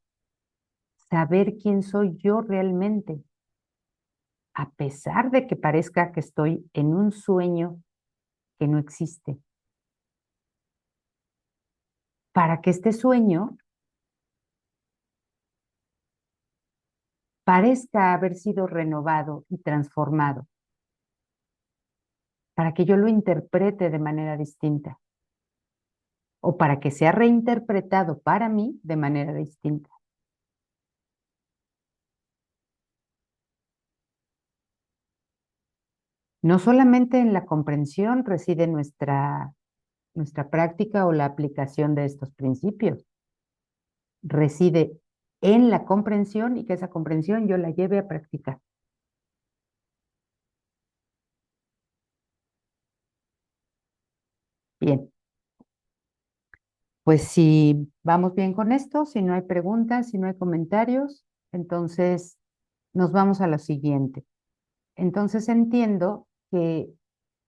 saber quién soy yo realmente, a pesar de que parezca que estoy en un sueño que no existe. Para que este sueño parezca haber sido renovado y transformado, para que yo lo interprete de manera distinta, o para que sea reinterpretado para mí de manera distinta. No solamente en la comprensión reside nuestra práctica o la aplicación de estos principios, reside en la comprensión y que esa comprensión yo la lleve a practicar. Bien, pues si vamos bien con esto, si no hay preguntas, si no hay comentarios, entonces nos vamos a lo siguiente. Entonces entiendo que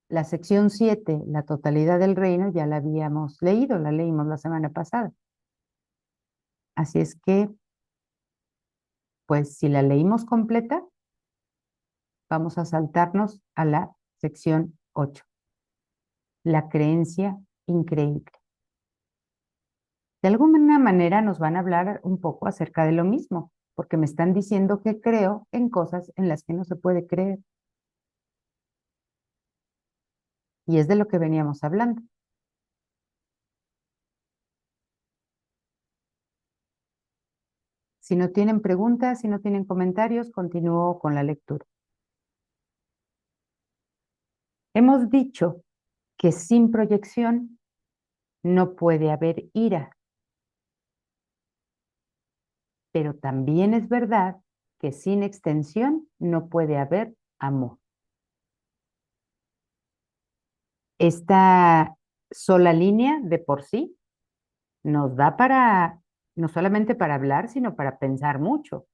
la sección 7, la totalidad del reino, ya la habíamos leído, la leímos la semana pasada. Así es que, pues si la leímos completa, vamos a saltarnos a la sección 8, la creencia increíble. De alguna manera nos van a hablar un poco acerca de lo mismo, porque me están diciendo que creo en cosas en las que no se puede creer. Y es de lo que veníamos hablando. Si no tienen preguntas, si no tienen comentarios, continúo con la lectura. Hemos dicho que sin proyección no puede haber ira, pero también es verdad que sin extensión no puede haber amor. Esta sola línea de por sí nos da para no solamente para hablar, sino para pensar mucho,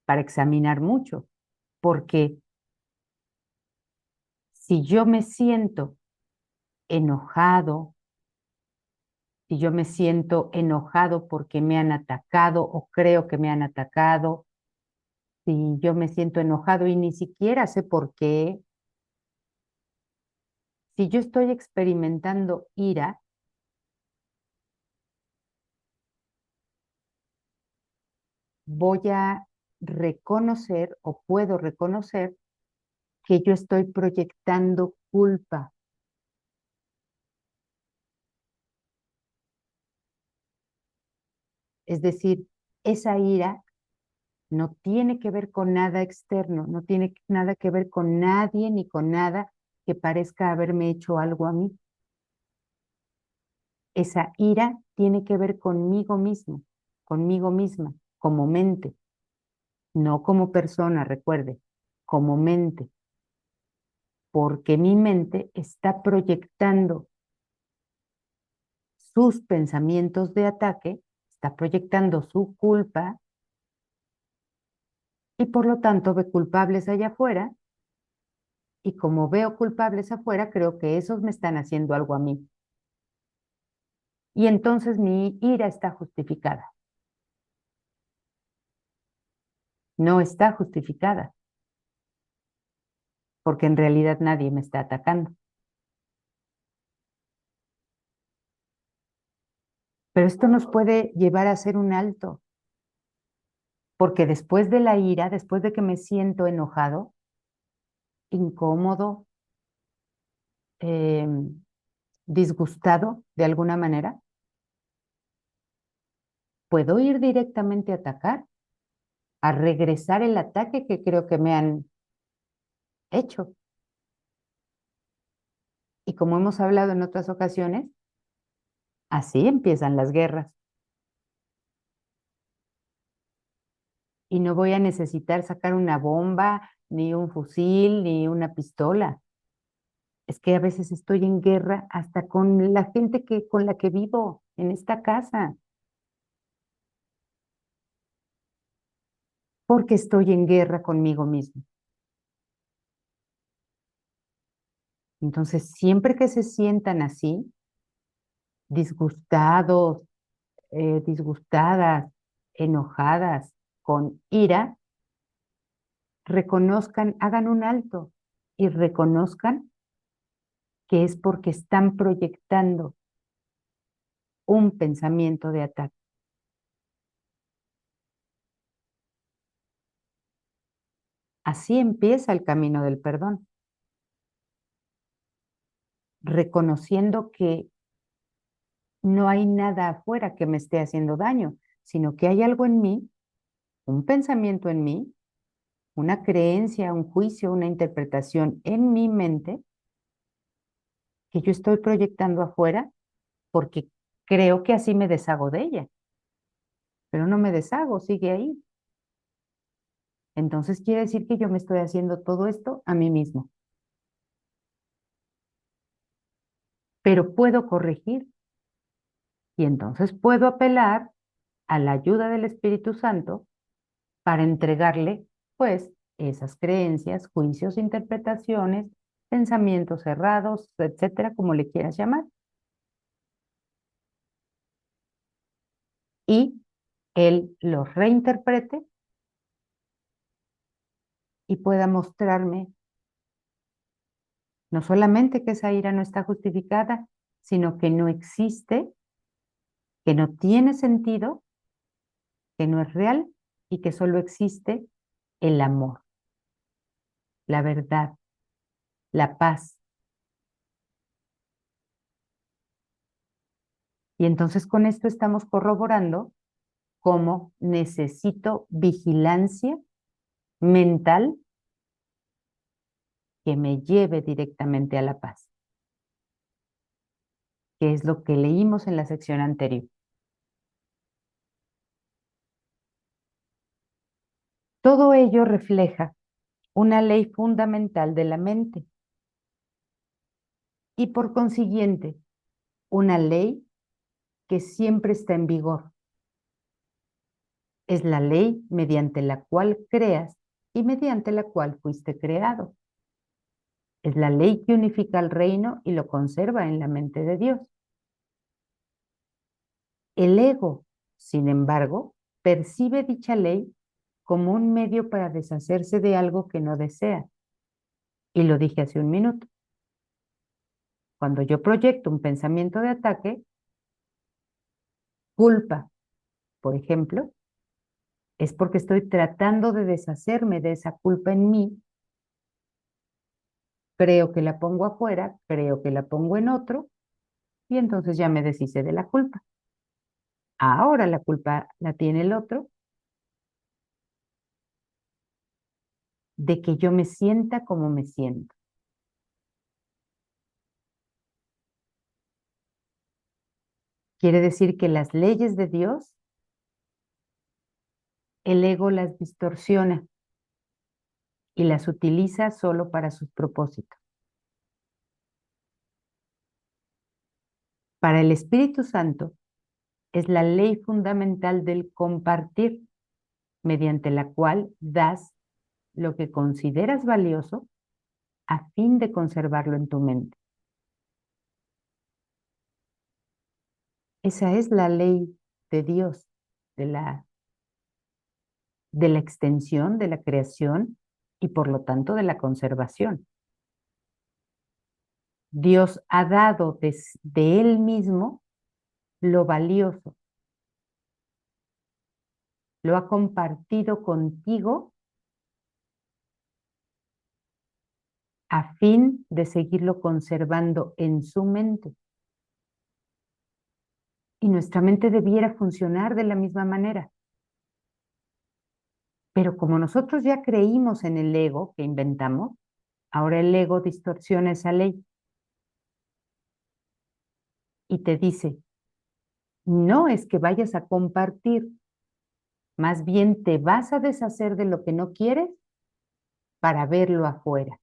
para examinar mucho, porque si yo me siento enojado, si yo me siento enojado porque me han atacado o creo que me han atacado, si yo me siento enojado y ni siquiera sé por qué, si yo estoy experimentando ira, voy a reconocer o puedo reconocer que yo estoy proyectando culpa. Es decir, esa ira no tiene que ver con nada externo, no tiene nada que ver con nadie ni con nada que parezca haberme hecho algo a mí. Esa ira tiene que ver conmigo mismo, conmigo misma, como mente, no como persona, recuerde, como mente, porque mi mente está proyectando sus pensamientos de ataque, está proyectando su culpa y por lo tanto ve culpables allá afuera y como veo culpables afuera, creo que esos me están haciendo algo a mí. Y entonces mi ira está justificada. No está justificada, porque en realidad nadie me está atacando. Pero esto nos puede llevar a hacer un alto, porque después de la ira, después de que me siento enojado, incómodo, disgustado de alguna manera, puedo ir directamente a atacar, a regresar el ataque que creo que me han hecho. Y como hemos hablado en otras ocasiones, así empiezan las guerras. Y no voy a necesitar sacar una bomba, ni un fusil, ni una pistola. Es que a veces estoy en guerra hasta con la gente con la que vivo en esta casa, porque estoy en guerra conmigo mismo. Entonces, siempre que se sientan así, disgustados, disgustadas, enojadas, con ira, reconozcan, hagan un alto y reconozcan que es porque están proyectando un pensamiento de ataque. Así empieza el camino del perdón, reconociendo que no hay nada afuera que me esté haciendo daño, sino que hay algo en mí, un pensamiento en mí, una creencia, un juicio, una interpretación en mi mente que yo estoy proyectando afuera porque creo que así me deshago de ella, pero no me deshago, sigue ahí. Entonces quiere decir que yo me estoy haciendo todo esto a mí mismo. Pero puedo corregir y entonces puedo apelar a la ayuda del Espíritu Santo para entregarle, pues, esas creencias, juicios, interpretaciones, pensamientos cerrados, etcétera, como le quieras llamar. Y él los reinterprete y pueda mostrarme no solamente que esa ira no está justificada, sino que no existe, que no tiene sentido, que no es real y que solo existe el amor, la verdad, la paz. Y entonces con esto estamos corroborando cómo necesito vigilancia mental que me lleve directamente a la paz, que es lo que leímos en la sección anterior. Todo ello refleja una ley fundamental de la mente y por consiguiente una ley que siempre está en vigor, Es la ley mediante la cual creas y mediante la cual fuiste creado. Es la ley que unifica el reino y lo conserva en la mente de Dios. El ego, sin embargo, percibe dicha ley como un medio para deshacerse de algo que no desea. Y lo dije hace un minuto. Cuando yo proyecto un pensamiento de ataque, culpa, por ejemplo, es porque estoy tratando de deshacerme de esa culpa en mí. Creo que la pongo afuera, creo que la pongo en otro, y entonces ya me deshice de la culpa. Ahora la culpa la tiene el otro de que yo me sienta como me siento. Quiere decir que las leyes de Dios, el ego las distorsiona y las utiliza solo para sus propósitos. Para el Espíritu Santo es la ley fundamental del compartir, mediante la cual das lo que consideras valioso a fin de conservarlo en tu mente. Esa es la ley de Dios, de la extensión, de la creación y por lo tanto de la conservación. Dios ha dado de Él mismo lo valioso, lo ha compartido contigo a fin de seguirlo conservando en su mente. Y nuestra mente debiera funcionar de la misma manera. Pero como nosotros ya creímos en el ego que inventamos, ahora el ego distorsiona esa ley y te dice, no es que vayas a compartir, más bien te vas a deshacer de lo que no quieres para verlo afuera.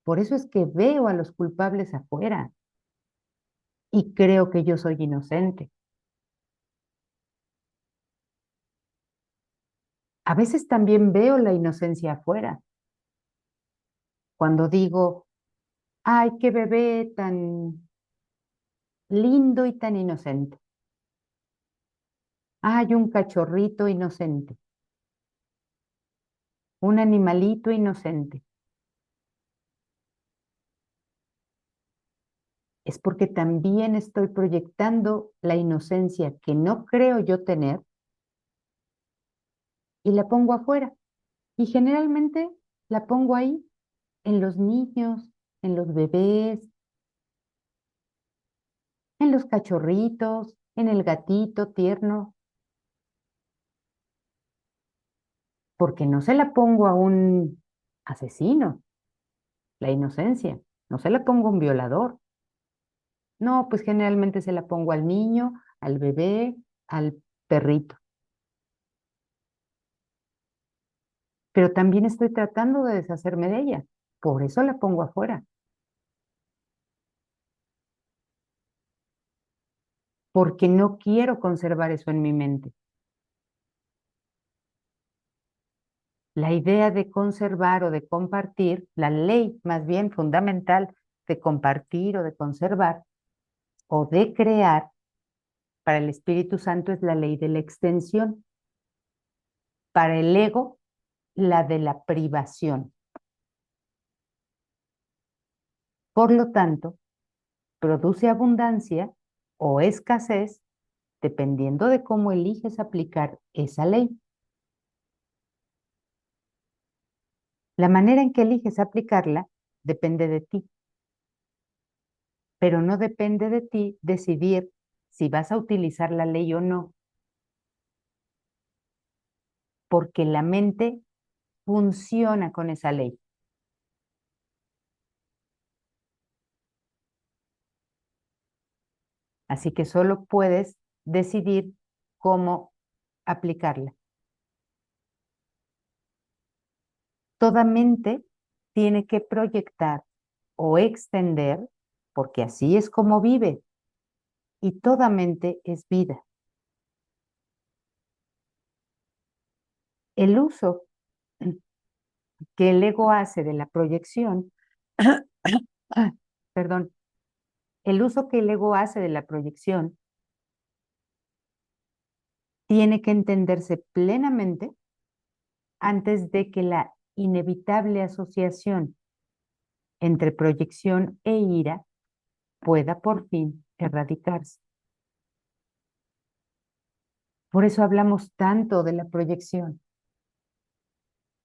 Por eso es que veo a los culpables afuera y creo que yo soy inocente. A veces también veo la inocencia afuera. Cuando digo, ay, qué bebé tan lindo y tan inocente. Ay, un cachorrito inocente. Un animalito inocente. Es porque también estoy proyectando la inocencia que no creo yo tener y la pongo afuera. Y generalmente la pongo ahí, en los niños, en los bebés, en los cachorritos, en el gatito tierno, porque no se la pongo a un asesino, la inocencia, no se la pongo a un violador. No, pues generalmente se la pongo al niño, al bebé, al perrito. Pero también estoy tratando de deshacerme de ella, por eso la pongo afuera, porque no quiero conservar eso en mi mente. La idea de conservar o de compartir, la ley más bien fundamental de compartir o de conservar o de crear para el Espíritu Santo es la ley de la extensión. Para el ego, la de la privación. Por lo tanto, produce abundancia o escasez dependiendo de cómo eliges aplicar esa ley. La manera en que eliges aplicarla depende de ti, pero no depende de ti decidir si vas a utilizar la ley o no, porque la mente funciona con esa ley. Así que solo puedes decidir cómo aplicarla. Toda mente tiene que proyectar o extender, porque así es como vive, y toda mente es vida. El uso que el ego hace de la proyección, perdón, el uso que el ego hace de la proyección tiene que entenderse plenamente antes de que la inevitable asociación entre proyección e ira pueda por fin erradicarse. Por eso hablamos tanto de la proyección,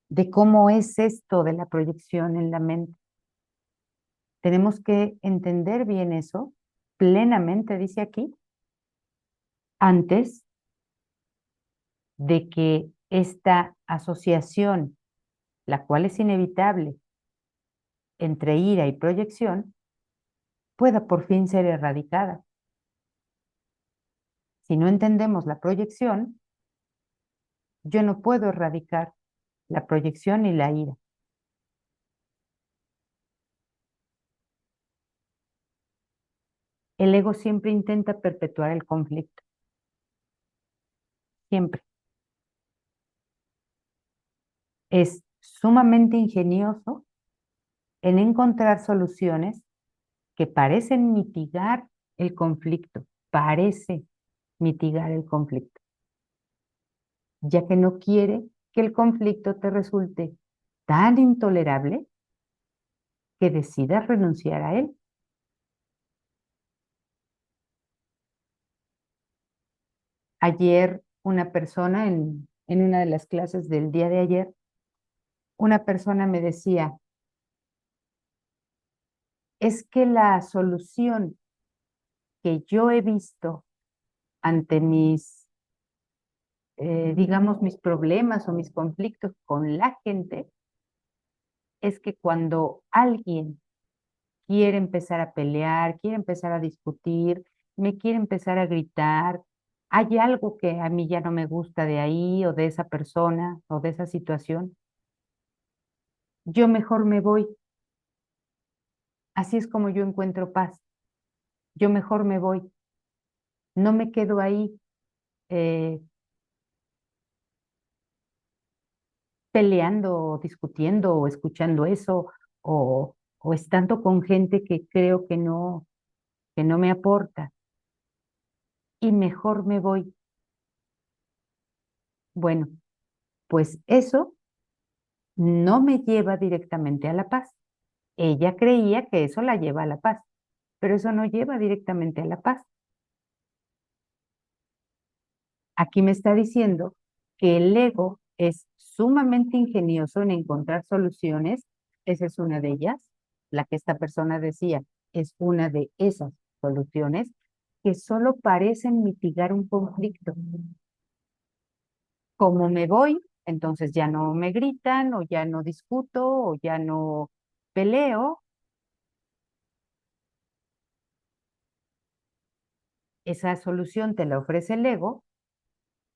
de cómo es esto de la proyección en la mente. Tenemos que entender bien eso plenamente, dice aquí, antes de que esta asociación, la cual es inevitable entre ira y proyección, pueda por fin ser erradicada. Si no entendemos la proyección, yo no puedo erradicar la proyección y la ira. El ego siempre intenta perpetuar el conflicto. Siempre. Es sumamente ingenioso en encontrar soluciones que parecen mitigar el conflicto, parece mitigar el conflicto, ya que no quiere que el conflicto te resulte tan intolerable que decidas renunciar a él. Ayer una persona en una de las clases del día de ayer, una persona me decía, es que la solución que yo he visto ante mis, digamos, mis problemas o mis conflictos con la gente, es que cuando alguien quiere empezar a pelear, quiere empezar a discutir, me quiere empezar a gritar, hay algo que a mí ya no me gusta de ahí o de esa persona o de esa situación, yo mejor me voy. Así es como yo encuentro paz. Yo mejor me voy. No me quedo ahí eh, peleando o discutiendo o escuchando eso o estando con gente que creo que no me aporta y mejor me voy. Bueno, pues eso no me lleva directamente a la paz. Ella creía que eso la lleva a la paz, pero eso no lleva directamente a la paz. Aquí me está diciendo que el ego es sumamente ingenioso en encontrar soluciones. Esa es una de ellas. La que esta persona decía es una de esas soluciones que solo parecen mitigar un conflicto. Como me voy, entonces ya no me gritan o ya no discuto o ya no peleo. Esa solución te la ofrece el ego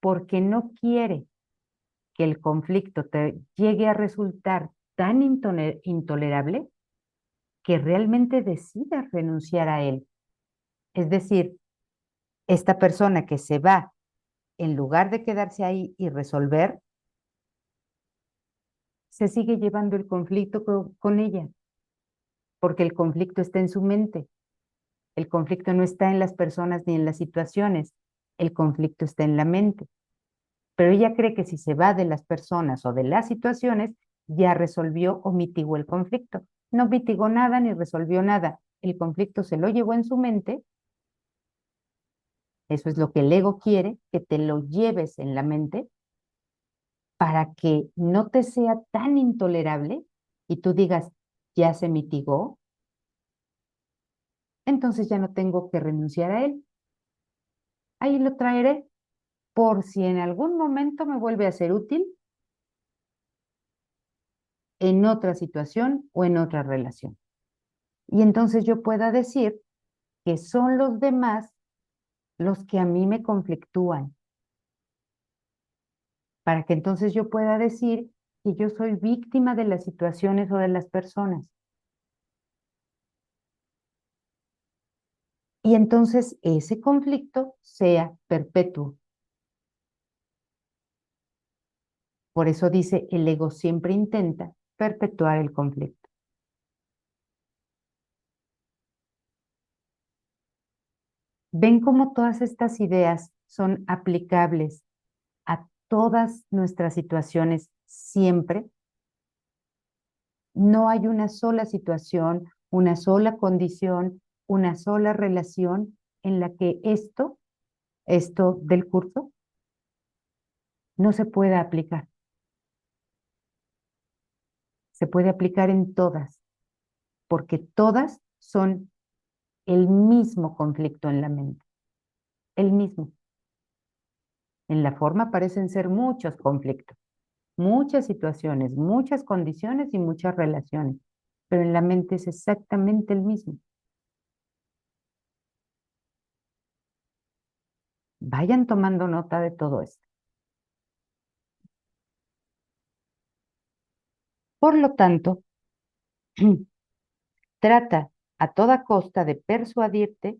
porque no quiere que el conflicto te llegue a resultar tan intolerable que realmente decidas renunciar a él. Es decir, esta persona que se va, en lugar de quedarse ahí y resolver, se sigue llevando el conflicto con ella, porque el conflicto está en su mente. El conflicto no está en las personas ni en las situaciones, el conflicto está en la mente. Pero ella cree que si se va de las personas o de las situaciones, ya resolvió o mitigó el conflicto. No mitigó nada ni resolvió nada. El conflicto se lo llevó en su mente. Eso es lo que el ego quiere, que te lo lleves en la mente para que no te sea tan intolerable y tú digas, ya se mitigó, entonces ya no tengo que renunciar a él. Ahí lo traeré por si en algún momento me vuelve a ser útil en otra situación o en otra relación. Y entonces yo pueda decir que son los demás los que a mí me conflictúan, para que entonces yo pueda decir que yo soy víctima de las situaciones o de las personas. Y entonces ese conflicto sea perpetuo. Por eso dice, el ego siempre intenta perpetuar el conflicto. ¿Ven cómo todas estas ideas son aplicables a todas nuestras situaciones siempre? No hay una sola situación, una sola condición, una sola relación en la que esto del curso, no se pueda aplicar. Se puede aplicar en todas, porque todas son el mismo conflicto en la mente, el mismo. En la forma parecen ser muchos conflictos, muchas situaciones, muchas condiciones y muchas relaciones, pero en la mente es exactamente el mismo. Vayan tomando nota de todo esto. Por lo tanto, trata a toda costa de persuadirte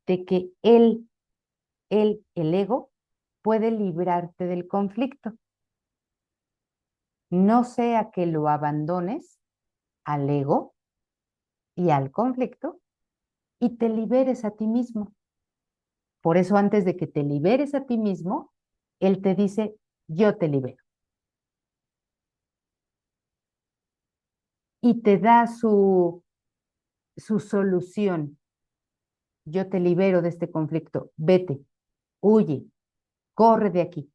de que el ego, puede librarte del conflicto. No sea que lo abandones al ego y al conflicto y te liberes a ti mismo. Por eso antes de que te liberes a ti mismo, él te dice, yo te libero. Y te da su solución. Yo te libero de este conflicto. Vete, huye, corre de aquí.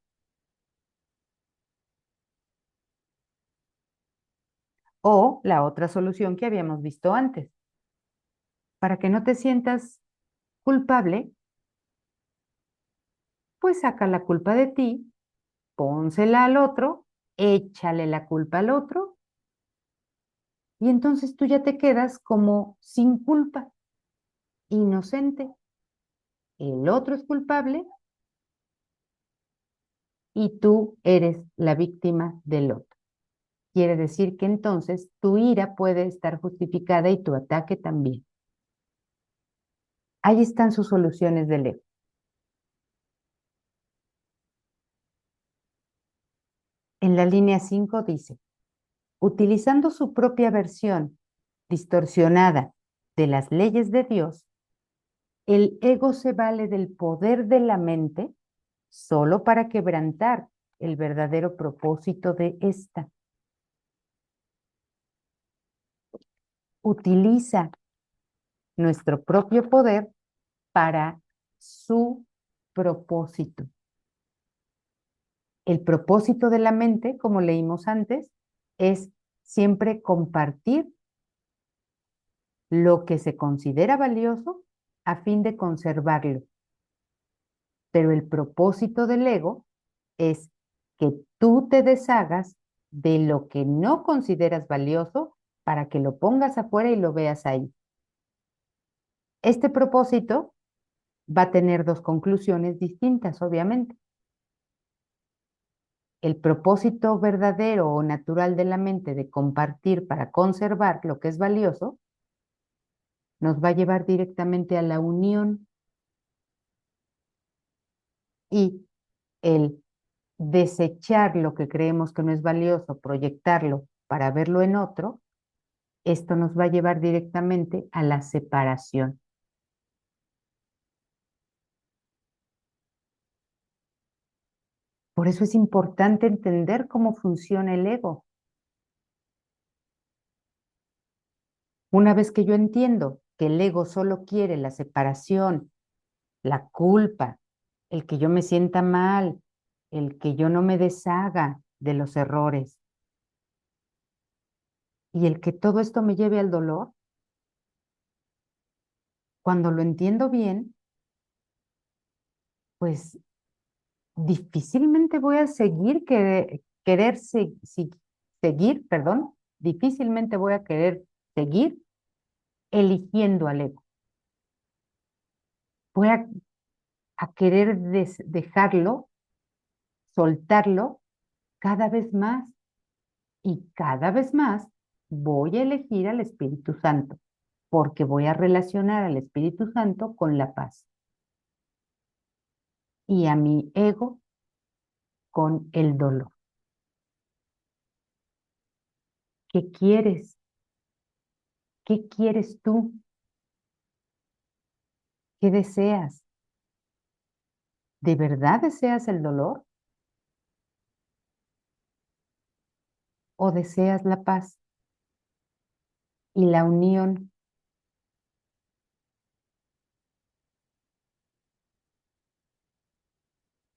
O la otra solución que habíamos visto antes. Para que no te sientas culpable, pues saca la culpa de ti, pónsela al otro, échale la culpa al otro, y entonces tú ya te quedas como sin culpa, inocente. El otro es culpable y tú eres la víctima del otro. Quiere decir que entonces tu ira puede estar justificada y tu ataque también. Ahí están sus soluciones del ego. En la línea 5 dice, utilizando su propia versión distorsionada de las leyes de Dios, el ego se vale del poder de la mente solo para quebrantar el verdadero propósito de esta. Utiliza nuestro propio poder para su propósito. El propósito de la mente, como leímos antes, es siempre compartir lo que se considera valioso a fin de conservarlo. Pero el propósito del ego es que tú te deshagas de lo que no consideras valioso para que lo pongas afuera y lo veas ahí. Este propósito va a tener dos conclusiones distintas, obviamente. El propósito verdadero o natural de la mente de compartir para conservar lo que es valioso nos va a llevar directamente a la unión, y el desechar lo que creemos que no es valioso, proyectarlo para verlo en otro, esto nos va a llevar directamente a la separación. Por eso es importante entender cómo funciona el ego. Una vez que yo entiendo que el ego solo quiere la separación, la culpa, el que yo me sienta mal, el que yo no me deshaga de los errores y el que todo esto me lleve al dolor, cuando lo entiendo bien, pues difícilmente voy a seguir, perdón, difícilmente voy a querer seguir eligiendo al ego. Voy a querer dejarlo, soltarlo cada vez más, y cada vez más voy a elegir al Espíritu Santo, porque voy a relacionar al Espíritu Santo con la paz. Y a mi ego con el dolor. ¿Qué quieres? ¿Qué quieres tú? ¿Qué deseas? ¿De verdad deseas el dolor? ¿O deseas la paz y la unión?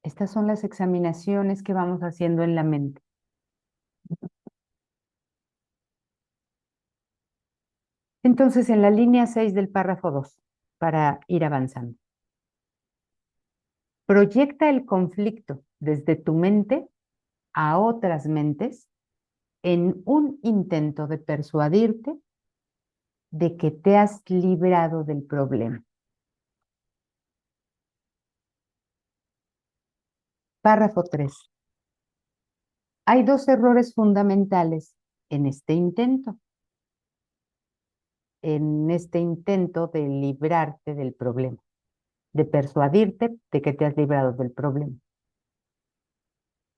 Estas son las examinaciones que vamos haciendo en la mente. Entonces, en la línea 6 del párrafo 2, para ir avanzando. Proyecta el conflicto desde tu mente a otras mentes en un intento de persuadirte de que te has librado del problema. Párrafo 3. Hay dos errores fundamentales en este intento de librarte del problema, de persuadirte de que te has librado del problema.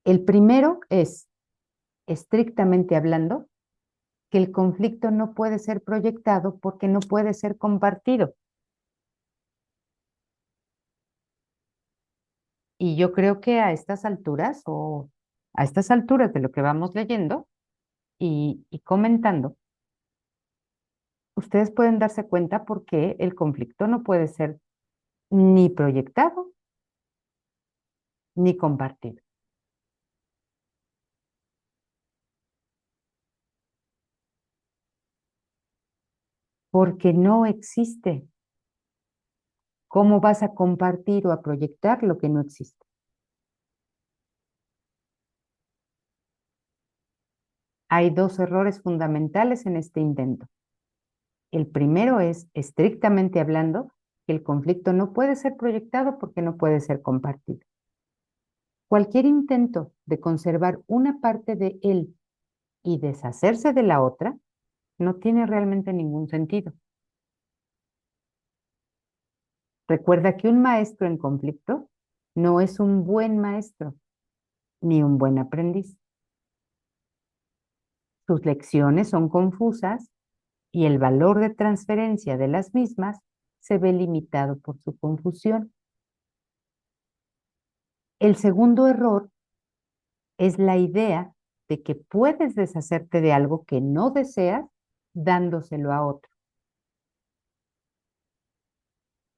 El primero es, estrictamente hablando, que el conflicto no puede ser proyectado porque no puede ser compartido. Y yo creo que a estas alturas de lo que vamos leyendo y comentando, ustedes pueden darse cuenta por qué el conflicto no puede ser ni proyectado ni compartido. Porque no existe. ¿Cómo vas a compartir o a proyectar lo que no existe? Hay dos errores fundamentales en este intento. El primero es, estrictamente hablando, que el conflicto no puede ser proyectado porque no puede ser compartido. Cualquier intento de conservar una parte de él y deshacerse de la otra no tiene realmente ningún sentido. Recuerda que un maestro en conflicto no es un buen maestro ni un buen aprendiz. Sus lecciones son confusas y el valor de transferencia de las mismas se ve limitado por su confusión. El segundo error es la idea de que puedes deshacerte de algo que no deseas dándoselo a otro.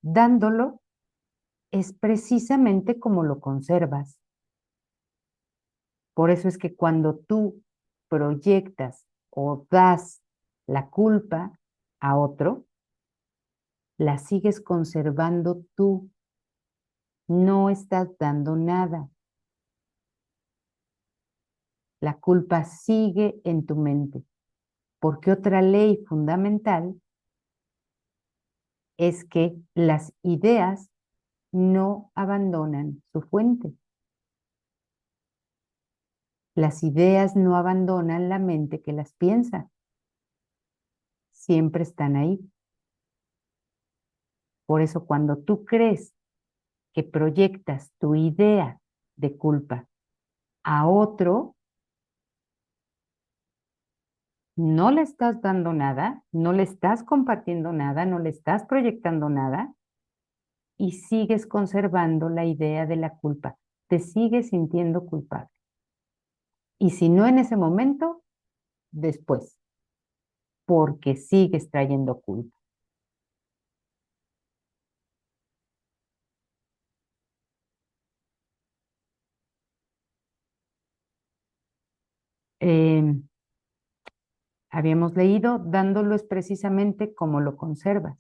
Dándolo es precisamente como lo conservas. Por eso es que cuando tú proyectas o das la culpa a otro, la sigues conservando tú. No estás dando nada. La culpa sigue en tu mente, porque otra ley fundamental es que las ideas no abandonan su fuente. Las ideas no abandonan la mente que las piensa. Siempre están ahí. Por eso cuando tú crees que proyectas tu idea de culpa a otro, no le estás dando nada, no le estás compartiendo nada, no le estás proyectando nada y sigues conservando la idea de la culpa. Te sigues sintiendo culpable. Y si no en ese momento, después, porque sigues trayendo culpa. Eh, Habíamos leído, dándolo es precisamente como lo conservas.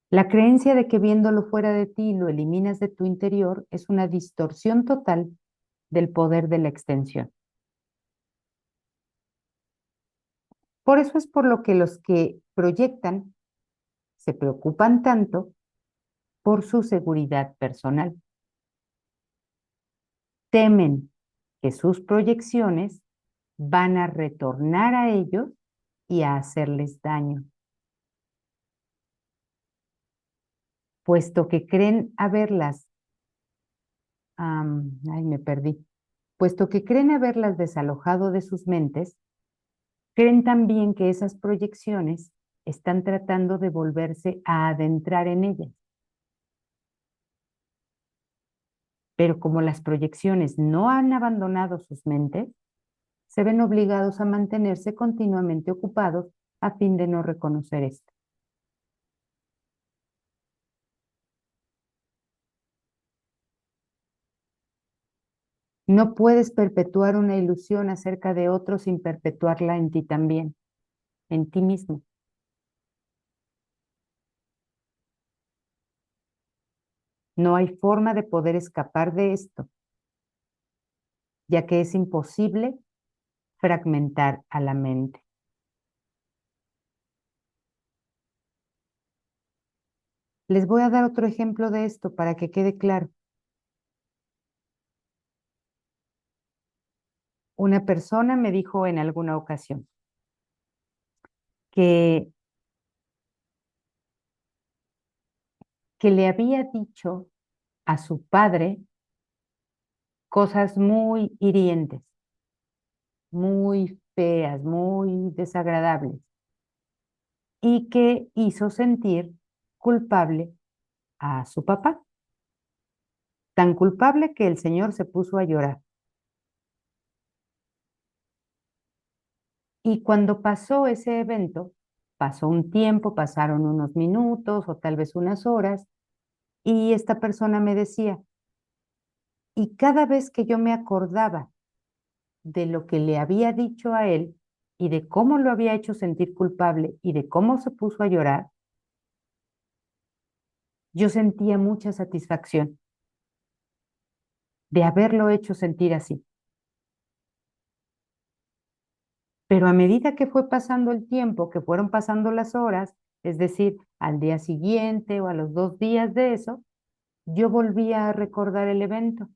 La creencia de que viéndolo fuera de ti lo eliminas de tu interior es una distorsión total del poder de la extensión. Por eso es por lo que los que proyectan se preocupan tanto por su seguridad personal. Temen que sus proyecciones van a retornar a ellos y a hacerles daño, puesto que creen haberlas Ay, me perdí. Puesto que creen haberlas desalojado de sus mentes, creen también que esas proyecciones están tratando de volverse a adentrar en ellas. Pero como las proyecciones no han abandonado sus mentes, se ven obligados a mantenerse continuamente ocupados a fin de no reconocer esto. No puedes perpetuar una ilusión acerca de otro sin perpetuarla en ti también, en ti mismo. No hay forma de poder escapar de esto, ya que es imposible fragmentar a la mente. Les voy a dar otro ejemplo de esto para que quede claro. Una persona me dijo en alguna ocasión que le había dicho a su padre cosas muy hirientes, muy feas, muy desagradables, y que hizo sentir culpable a su papá. Tan culpable que el señor se puso a llorar. Y cuando pasó ese evento, pasó un tiempo, pasaron unos minutos o tal vez unas horas, y esta persona me decía, y cada vez que yo me acordaba de lo que le había dicho a él y de cómo lo había hecho sentir culpable y de cómo se puso a llorar, yo sentía mucha satisfacción de haberlo hecho sentir así. Pero a medida que fue pasando el tiempo, que fueron pasando las horas, es decir, al día siguiente o a los 2 días de eso, yo volvía a recordar el evento,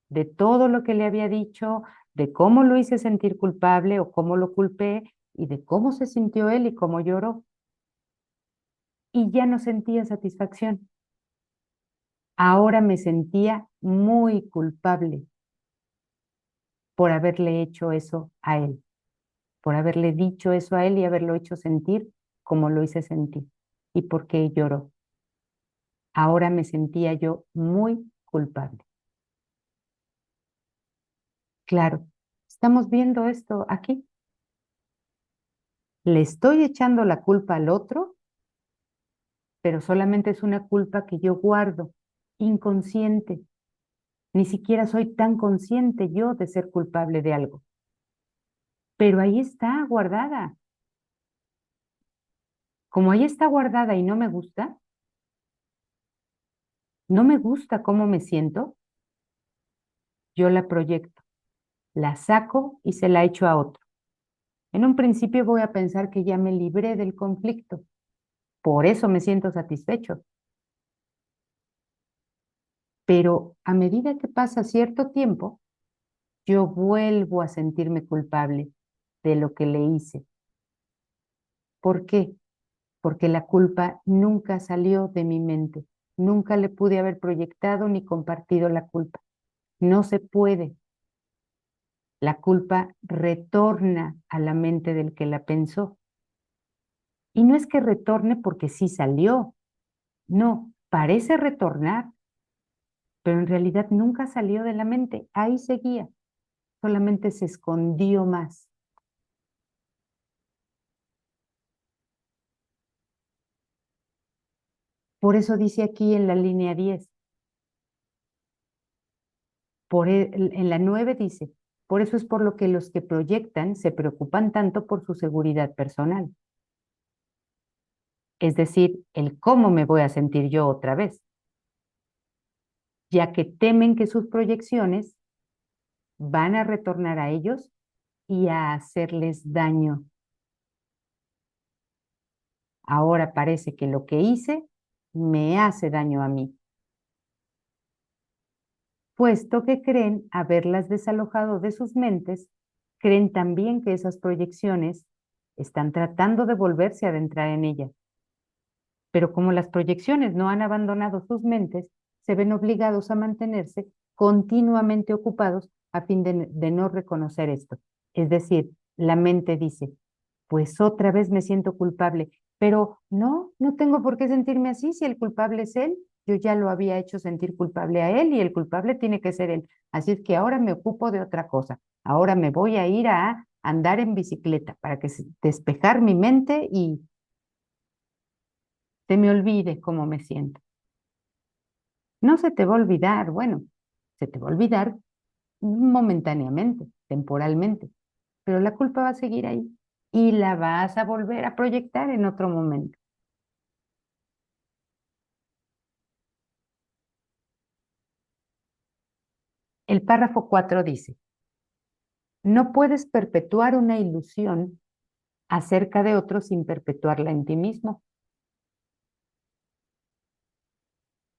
de todo lo que le había dicho, de cómo lo hice sentir culpable o cómo lo culpé y de cómo se sintió él y cómo lloró. Y ya no sentía satisfacción. Ahora me sentía muy culpable por haberle hecho eso a él, por haberle dicho eso a él y haberlo hecho sentir como lo hice sentir y por qué lloró. Ahora me sentía yo muy culpable. Claro, estamos viendo esto aquí. Le estoy echando la culpa al otro, pero solamente es una culpa que yo guardo, inconsciente. Ni siquiera soy tan consciente yo de ser culpable de algo. Pero ahí está guardada. Como ahí está guardada y no me gusta cómo me siento, yo la proyecto, la saco y se la echo a otro. En un principio voy a pensar que ya me libré del conflicto, por eso me siento satisfecho. Pero a medida que pasa cierto tiempo, yo vuelvo a sentirme culpable de lo que le hice. ¿Por qué? Porque la culpa nunca salió de mi mente. Nunca le pude haber proyectado ni compartido la culpa. No se puede. La culpa retorna a la mente del que la pensó. Y no es que retorne porque sí salió. No, parece retornar, pero en realidad nunca salió de la mente. Ahí seguía. Solamente se escondió más. Por eso dice aquí en la línea 10. En la 9 dice, por eso es por lo que los que proyectan se preocupan tanto por su seguridad personal. Es decir, el cómo me voy a sentir yo otra vez, ya que temen que sus proyecciones van a retornar a ellos y a hacerles daño. Ahora parece que lo que hice me hace daño a mí, puesto que creen haberlas desalojado de sus mentes, creen también que esas proyecciones están tratando de volverse a adentrar en ellas. Pero como las proyecciones no han abandonado sus mentes, se ven obligados a mantenerse continuamente ocupados a fin de no reconocer esto. Es decir, la mente dice, pues otra vez me siento culpable, pero no tengo por qué sentirme así si el culpable es él. Yo ya lo había hecho sentir culpable a él y el culpable tiene que ser él. Así es que ahora me ocupo de otra cosa. Ahora me voy a ir a andar en bicicleta para que despejar mi mente y se me olvide cómo me siento. No se te va a olvidar, bueno, se te va a olvidar momentáneamente, temporalmente, pero la culpa va a seguir ahí y la vas a volver a proyectar en otro momento. El párrafo 4 dice, no puedes perpetuar una ilusión acerca de otro sin perpetuarla en ti mismo.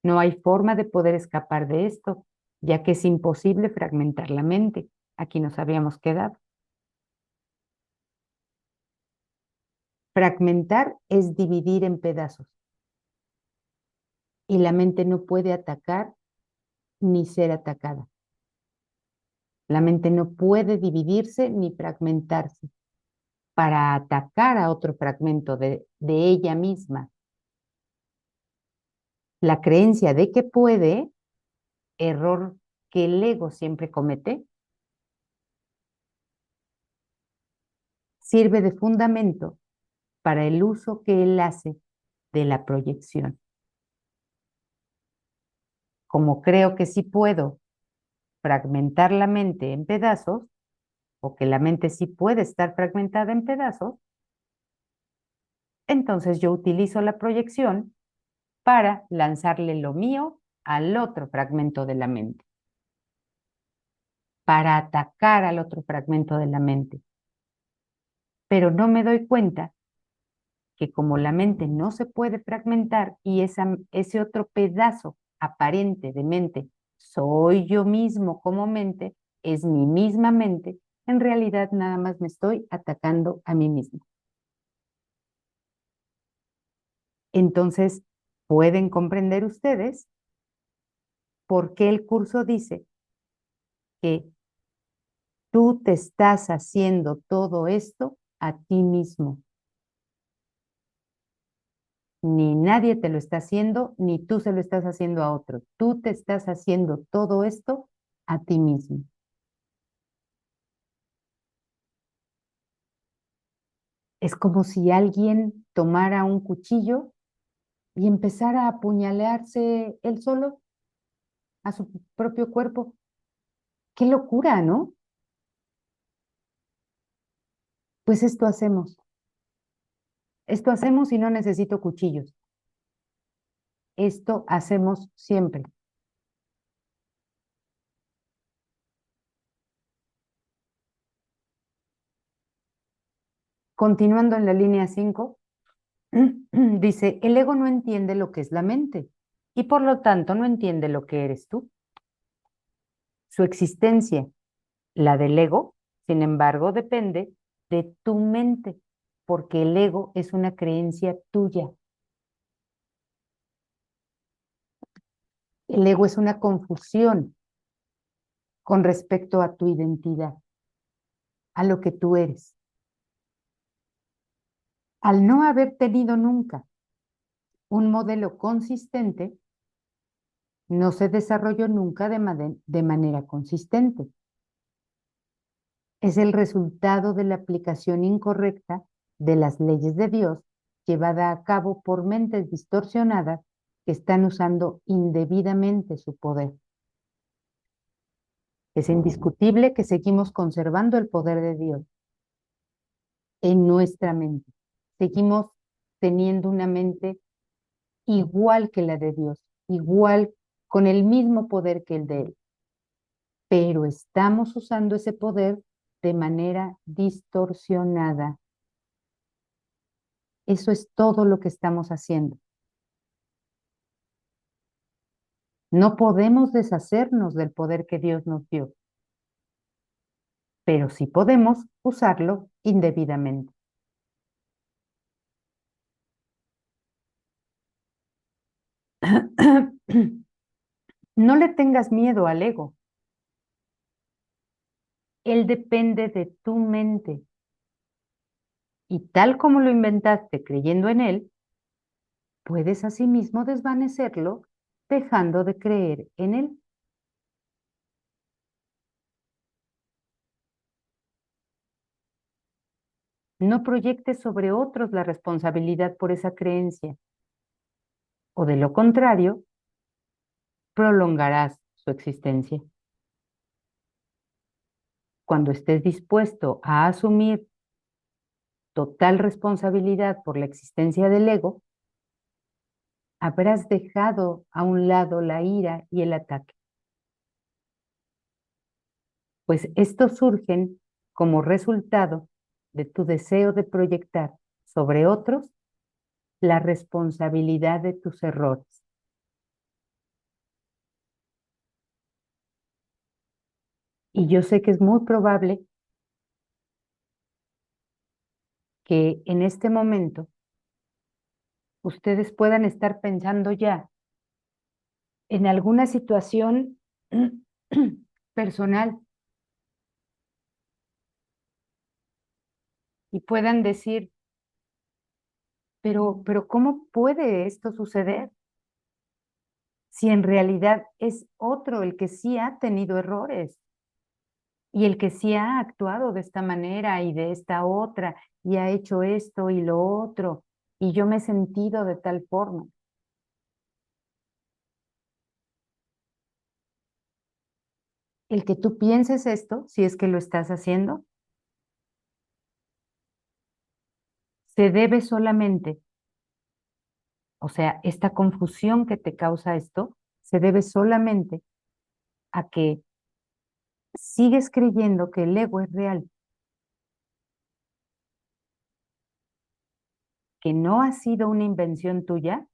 No hay forma de poder escapar de esto, ya que es imposible fragmentar la mente. Aquí nos habíamos quedado. Fragmentar es dividir en pedazos y la mente no puede atacar ni ser atacada. La mente no puede dividirse ni fragmentarse para atacar a otro fragmento de ella misma. La creencia de que puede, error que el ego siempre comete, sirve de fundamento para el uso que él hace de la proyección. Como creo que sí puedo fragmentar la mente en pedazos, o que la mente sí puede estar fragmentada en pedazos, entonces yo utilizo la proyección para lanzarle lo mío al otro fragmento de la mente, para atacar al otro fragmento de la mente. Pero no me doy cuenta que como la mente no se puede fragmentar y ese otro pedazo aparente de mente soy yo mismo como mente, es mi misma mente, en realidad nada más me estoy atacando a mí mismo. Entonces, ¿pueden comprender ustedes por qué el curso dice que tú te estás haciendo todo esto a ti mismo? Ni nadie te lo está haciendo, ni tú se lo estás haciendo a otro. Tú te estás haciendo todo esto a ti mismo. Es como si alguien tomara un cuchillo y empezara a apuñalearse él solo a su propio cuerpo. ¡Qué locura!, ¿no? Pues esto hacemos. Esto hacemos y no necesito cuchillos. Esto hacemos siempre. Continuando en la línea 5, dice, el ego no entiende lo que es la mente y por lo tanto no entiende lo que eres tú. Su existencia, la del ego, sin embargo, depende de tu mente, porque el ego es una creencia tuya. El ego es una confusión con respecto a tu identidad, a lo que tú eres. Al no haber tenido nunca un modelo consistente, no se desarrolló nunca de manera consistente. Es el resultado de la aplicación incorrecta de las leyes de Dios llevada a cabo por mentes distorsionadas que están usando indebidamente su poder. Es indiscutible que seguimos conservando el poder de Dios en nuestra mente. Seguimos teniendo una mente igual que la de Dios, igual con el mismo poder que el de Él. Pero estamos usando ese poder de manera distorsionada. Eso es todo lo que estamos haciendo. No podemos deshacernos del poder que Dios nos dio, pero sí podemos usarlo indebidamente. No le tengas miedo al ego. Él depende de tu mente. Y tal como lo inventaste creyendo en él, puedes asimismo desvanecerlo dejando de creer en él. No proyectes sobre otros la responsabilidad por esa creencia, o de lo contrario, prolongarás su existencia. Cuando estés dispuesto a asumir total responsabilidad por la existencia del ego, habrás dejado a un lado la ira y el ataque, pues estos surgen como resultado de tu deseo de proyectar sobre otros la responsabilidad de tus errores. Y yo sé que es muy probable que en este momento ustedes puedan estar pensando ya en alguna situación personal y puedan decir, pero ¿cómo puede esto suceder? Si en realidad es otro el que sí ha tenido errores y el que sí ha actuado de esta manera y de esta otra y ha hecho esto y lo otro y yo me he sentido de tal forma. El que tú pienses esto, si es que lo estás haciendo, se debe solamente, o sea, esta confusión que te causa esto, se debe solamente a que sigues creyendo que el ego es real, que no ha sido una invención tuya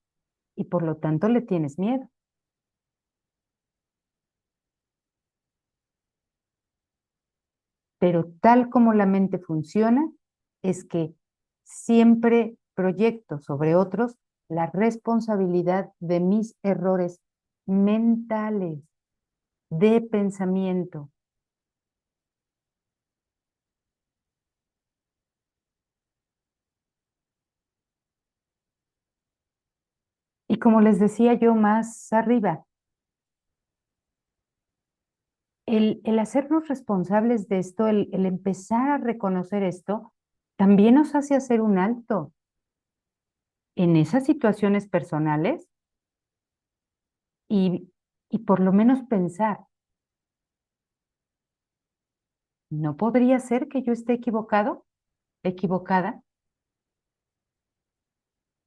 y por lo tanto le tienes miedo. Pero tal como la mente funciona, es que siempre proyecto sobre otros la responsabilidad de mis errores mentales, de pensamiento. Y como les decía yo más arriba, el hacernos responsables de esto, el empezar a reconocer esto, también nos hace hacer un alto en esas situaciones personales y, y por lo menos pensar, ¿no podría ser que yo esté equivocado, equivocada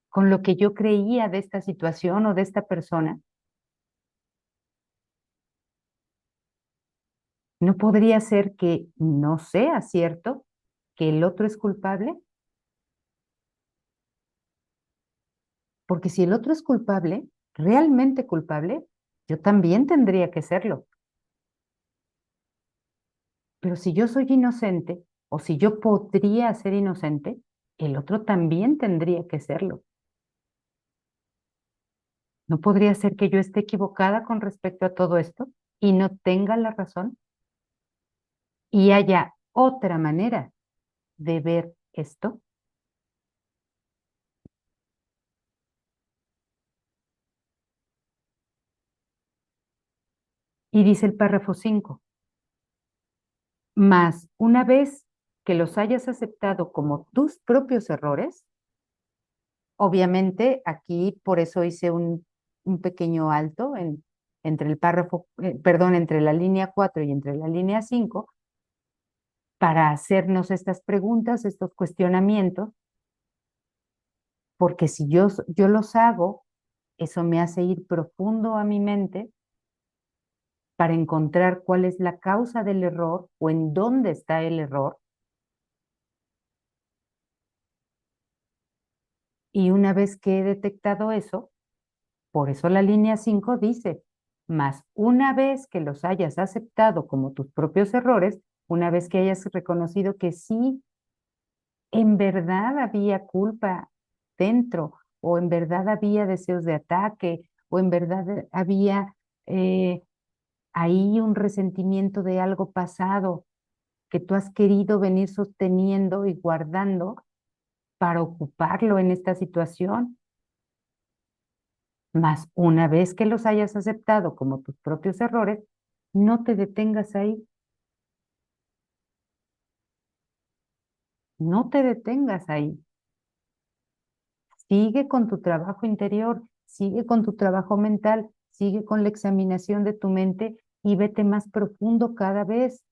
con lo que yo creía de esta situación o de esta persona? ¿No podría ser que no sea cierto que el otro es culpable? Porque si el otro es culpable, realmente culpable, yo también tendría que serlo. Pero si yo soy inocente, o si yo podría ser inocente, el otro también tendría que serlo. ¿No podría ser que yo esté equivocada con respecto a todo esto y no tenga la razón? Y haya otra manera de ver esto. Y dice el párrafo 5, más una vez que los hayas aceptado como tus propios errores, obviamente aquí por eso hice un pequeño alto entre el párrafo, perdón, entre la línea 4 y entre la línea 5, para hacernos estas preguntas, estos cuestionamientos, porque si yo los hago, eso me hace ir profundo a mi mente para encontrar cuál es la causa del error o en dónde está el error. Y una vez que he detectado eso, por eso la línea 5 dice, más una vez que los hayas aceptado como tus propios errores, una vez que hayas reconocido que sí, en verdad había culpa dentro, o en verdad había deseos de ataque, o en verdad había eh, ahí un resentimiento de algo pasado que tú has querido venir sosteniendo y guardando para ocuparlo en esta situación. Mas una vez que los hayas aceptado como tus propios errores, no te detengas ahí, no te detengas ahí. Sigue con tu trabajo interior, sigue con tu trabajo mental, sigue con la examinación de tu mente y vete más profundo cada vez.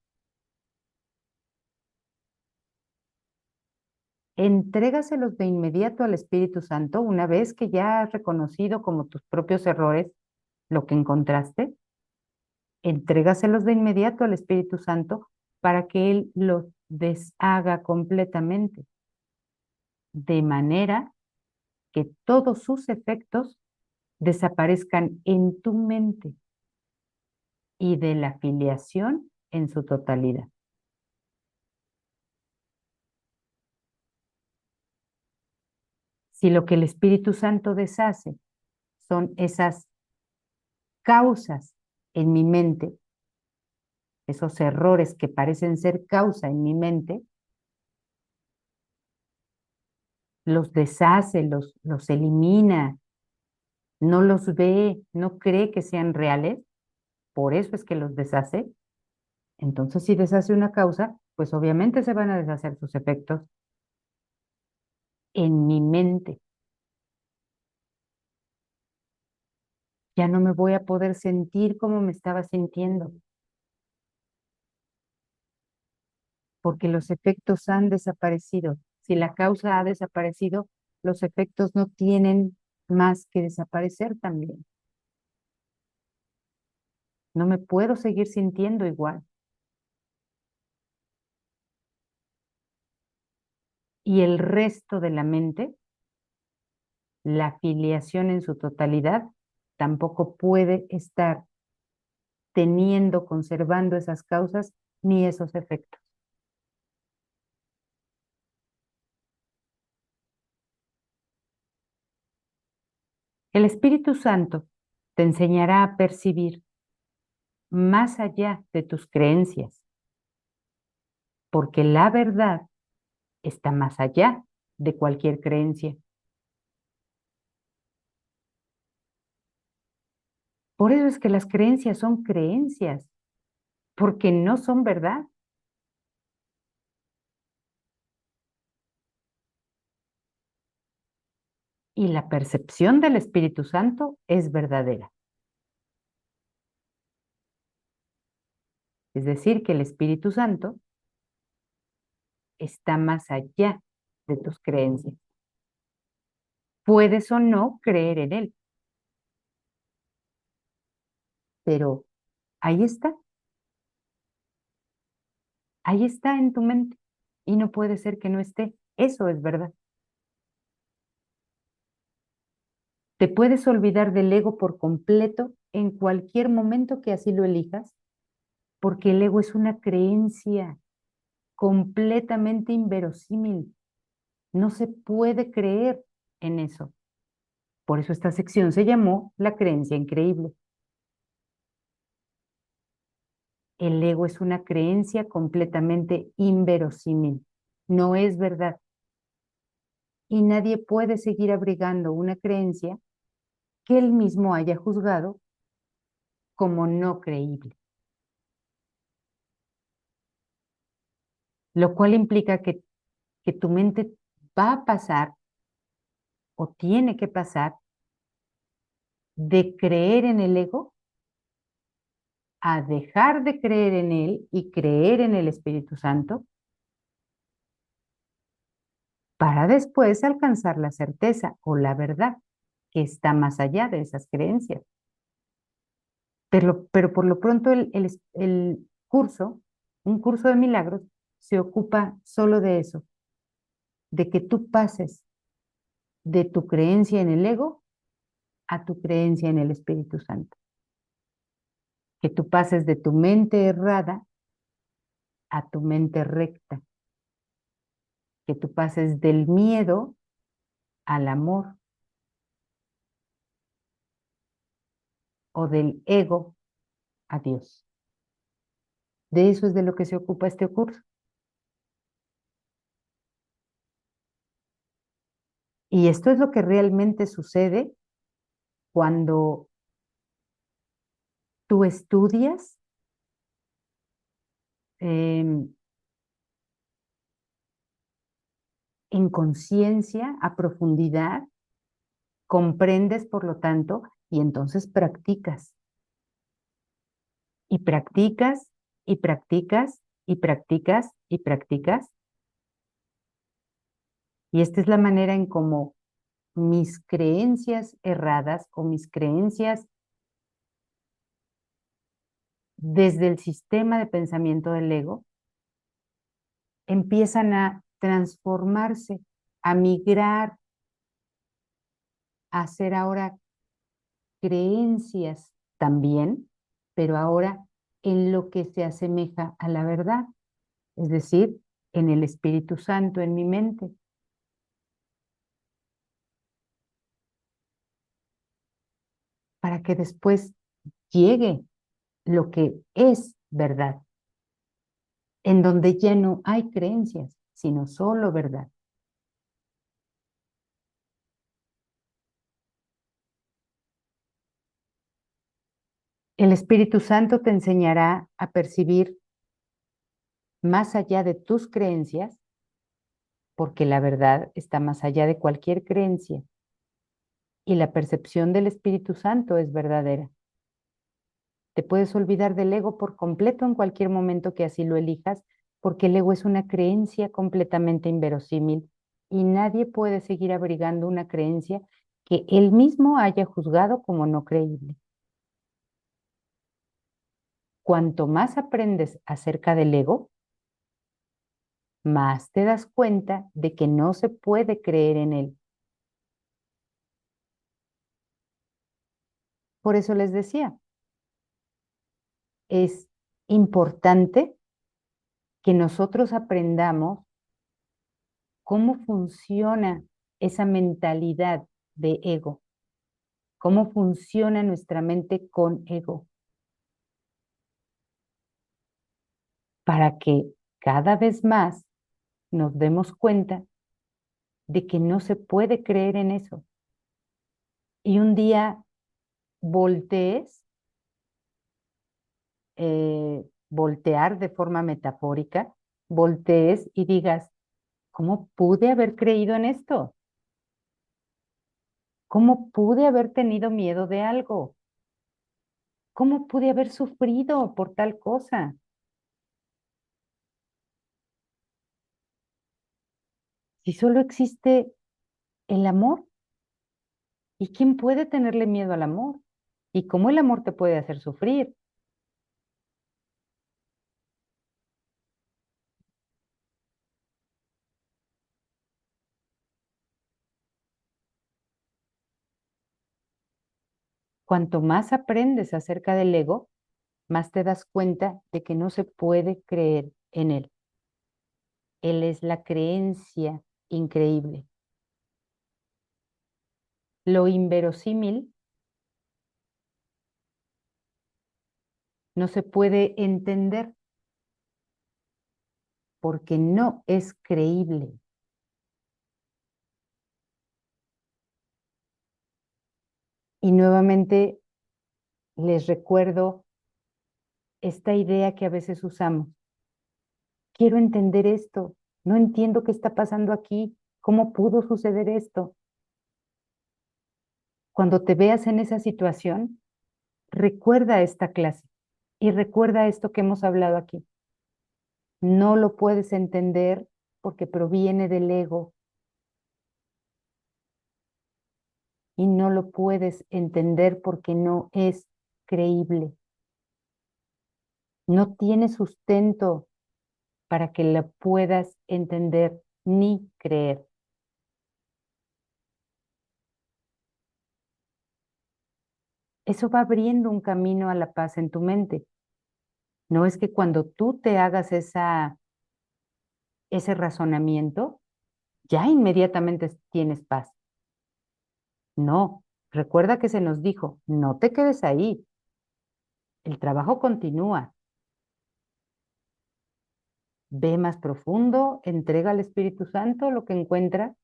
Entrégaselos de inmediato al Espíritu Santo una vez que ya has reconocido como tus propios errores lo que encontraste. Entrégaselos de inmediato al Espíritu Santo para que Él los deshaga completamente, de manera que todos sus efectos desaparezcan en tu mente y de la filiación en su totalidad. Si lo que el Espíritu Santo deshace son esas causas en mi mente, esos errores que parecen ser causa en mi mente, los deshace, los elimina, no los ve, no cree que sean reales, por eso es que los deshace. Entonces, si deshace una causa, pues obviamente se van a deshacer sus efectos en mi mente. Ya no me voy a poder sentir como me estaba sintiendo, porque los efectos han desaparecido. Si la causa ha desaparecido, los efectos no tienen más que desaparecer también. No me puedo seguir sintiendo igual. Y el resto de la mente, la filiación en su totalidad, tampoco puede estar teniendo, conservando esas causas ni esos efectos. El Espíritu Santo te enseñará a percibir más allá de tus creencias, porque la verdad está más allá de cualquier creencia. Por eso es que las creencias son creencias, porque no son verdad. Y la percepción del Espíritu Santo es verdadera. Es decir, que el Espíritu Santo está más allá de tus creencias. Puedes o no creer en él, pero ahí está en tu mente y no puede ser que no esté. Eso es verdad. Te puedes olvidar del ego por completo en cualquier momento que así lo elijas, porque el ego es una creencia completamente inverosímil. No se puede creer en eso. Por eso esta sección se llamó La creencia increíble. El ego es una creencia completamente inverosímil. No es verdad. Y nadie puede seguir abrigando una creencia que él mismo haya juzgado como no creíble. Lo cual implica que tu mente va a pasar o tiene que pasar de creer en el ego a dejar de creer en él y creer en el Espíritu Santo para después alcanzar la certeza o la verdad que está más allá de esas creencias. Pero por lo pronto el curso, un curso de milagros, se ocupa solo de eso, de que tú pases de tu creencia en el ego a tu creencia en el Espíritu Santo. Que tú pases de tu mente errada a tu mente recta. Que tú pases del miedo al amor. o del ego a Dios. De eso es de lo que se ocupa este curso. Y esto es lo que realmente sucede cuando tú estudias en conciencia, a profundidad, comprendes, por lo tanto, y entonces practicas. Y practicas, y practicas, y practicas, y practicas. Y esta es la manera en cómo mis creencias erradas o mis creencias desde el sistema de pensamiento del ego empiezan a transformarse, a migrar, a ser ahora creencias también, pero ahora en lo que se asemeja a la verdad, es decir, en el Espíritu Santo, en mi mente. Para que después llegue lo que es verdad, en donde ya no hay creencias, sino solo verdad. El Espíritu Santo te enseñará a percibir más allá de tus creencias, porque la verdad está más allá de cualquier creencia, y la percepción del Espíritu Santo es verdadera. Te puedes olvidar del ego por completo en cualquier momento que así lo elijas, porque el ego es una creencia completamente inverosímil y nadie puede seguir abrigando una creencia que él mismo haya juzgado como no creíble. Cuanto más aprendes acerca del ego, más te das cuenta de que no se puede creer en él. Por eso les decía, es importante que nosotros aprendamos cómo funciona esa mentalidad de ego, cómo funciona nuestra mente con ego, para que cada vez más nos demos cuenta de que no se puede creer en eso. Y un día voltees, voltear de forma metafórica, voltees y digas, ¿cómo pude haber creído en esto? ¿Cómo pude haber tenido miedo de algo? ¿Cómo pude haber sufrido por tal cosa? Si solo existe el amor, ¿y quién puede tenerle miedo al amor? ¿Y cómo el amor te puede hacer sufrir? Cuanto más aprendes acerca del ego, más te das cuenta de que no se puede creer en él. Él es la creencia increíble. Lo inverosímil no se puede entender porque no es creíble. Y nuevamente les recuerdo esta idea que a veces usamos. Quiero entender esto, no entiendo qué está pasando aquí, cómo pudo suceder esto. Cuando te veas en esa situación, recuerda esta clase y recuerda esto que hemos hablado aquí. No lo puedes entender porque proviene del ego y no lo puedes entender porque no es creíble. No tiene sustento para que la puedas entender ni creer. Eso va abriendo un camino a la paz en tu mente. No es que cuando tú te hagas ese razonamiento, ya inmediatamente tienes paz. No, recuerda que se nos dijo, no te quedes ahí, El trabajo continúa. Ve más profundo, entrega al Espíritu Santo lo que encuentra.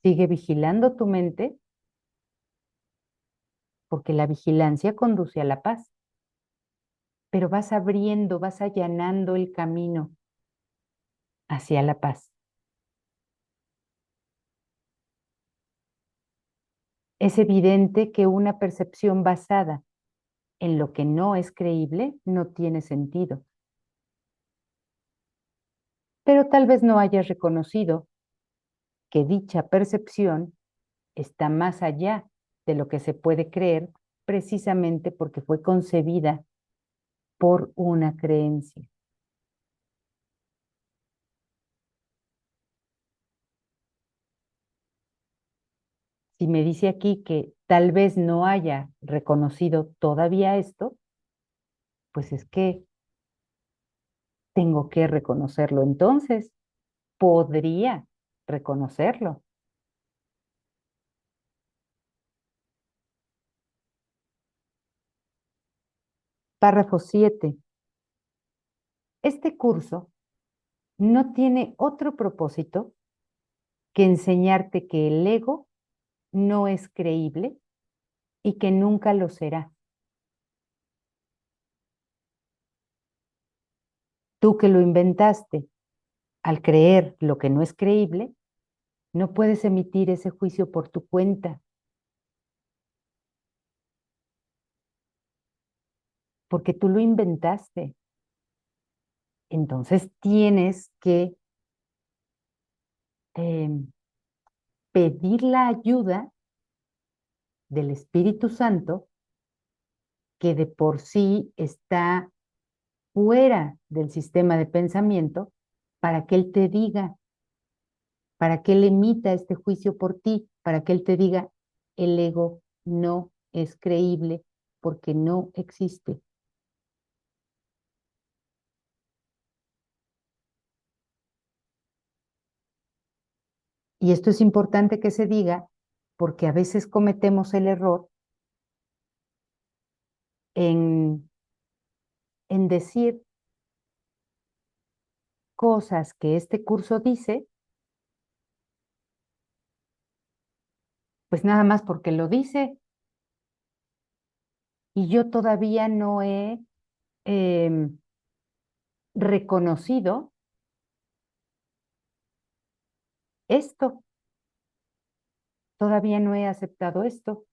Sigue vigilando tu mente, porque la vigilancia conduce a la paz. Pero vas abriendo, vas allanando el camino hacia la paz. Es evidente que una percepción basada en lo que no es creíble no tiene sentido. Pero tal vez no hayas reconocido que dicha percepción está más allá de lo que se puede creer precisamente porque fue concebida por una creencia. Si me dice aquí que tal vez no haya reconocido todavía esto, pues es que tengo que reconocerlo. Entonces, podría reconocerlo. Párrafo 7. Este curso no tiene otro propósito que enseñarte que el ego no es creíble y que nunca lo será. Tú que lo inventaste al creer lo que no es creíble, no puedes emitir ese juicio por tu cuenta, porque tú lo inventaste. Entonces tienes que pedir la ayuda del Espíritu Santo, que de por sí está fuera del sistema de pensamiento, para que Él te diga, para que Él emita este juicio por ti, para que Él te diga, el ego no es creíble porque no existe. Y esto es importante que se diga porque a veces cometemos el error en decir cosas que este curso dice, pues nada más porque lo dice y yo todavía no he reconocido esto, todavía no he aceptado esto.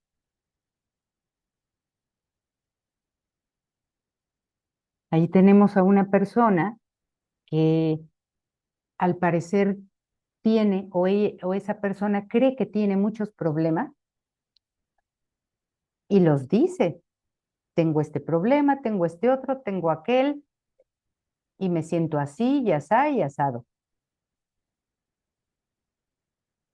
Ahí tenemos a una persona que al parecer tiene o esa persona cree que tiene muchos problemas y los dice. Tengo este problema, tengo este otro, tengo aquel y me siento así y asado.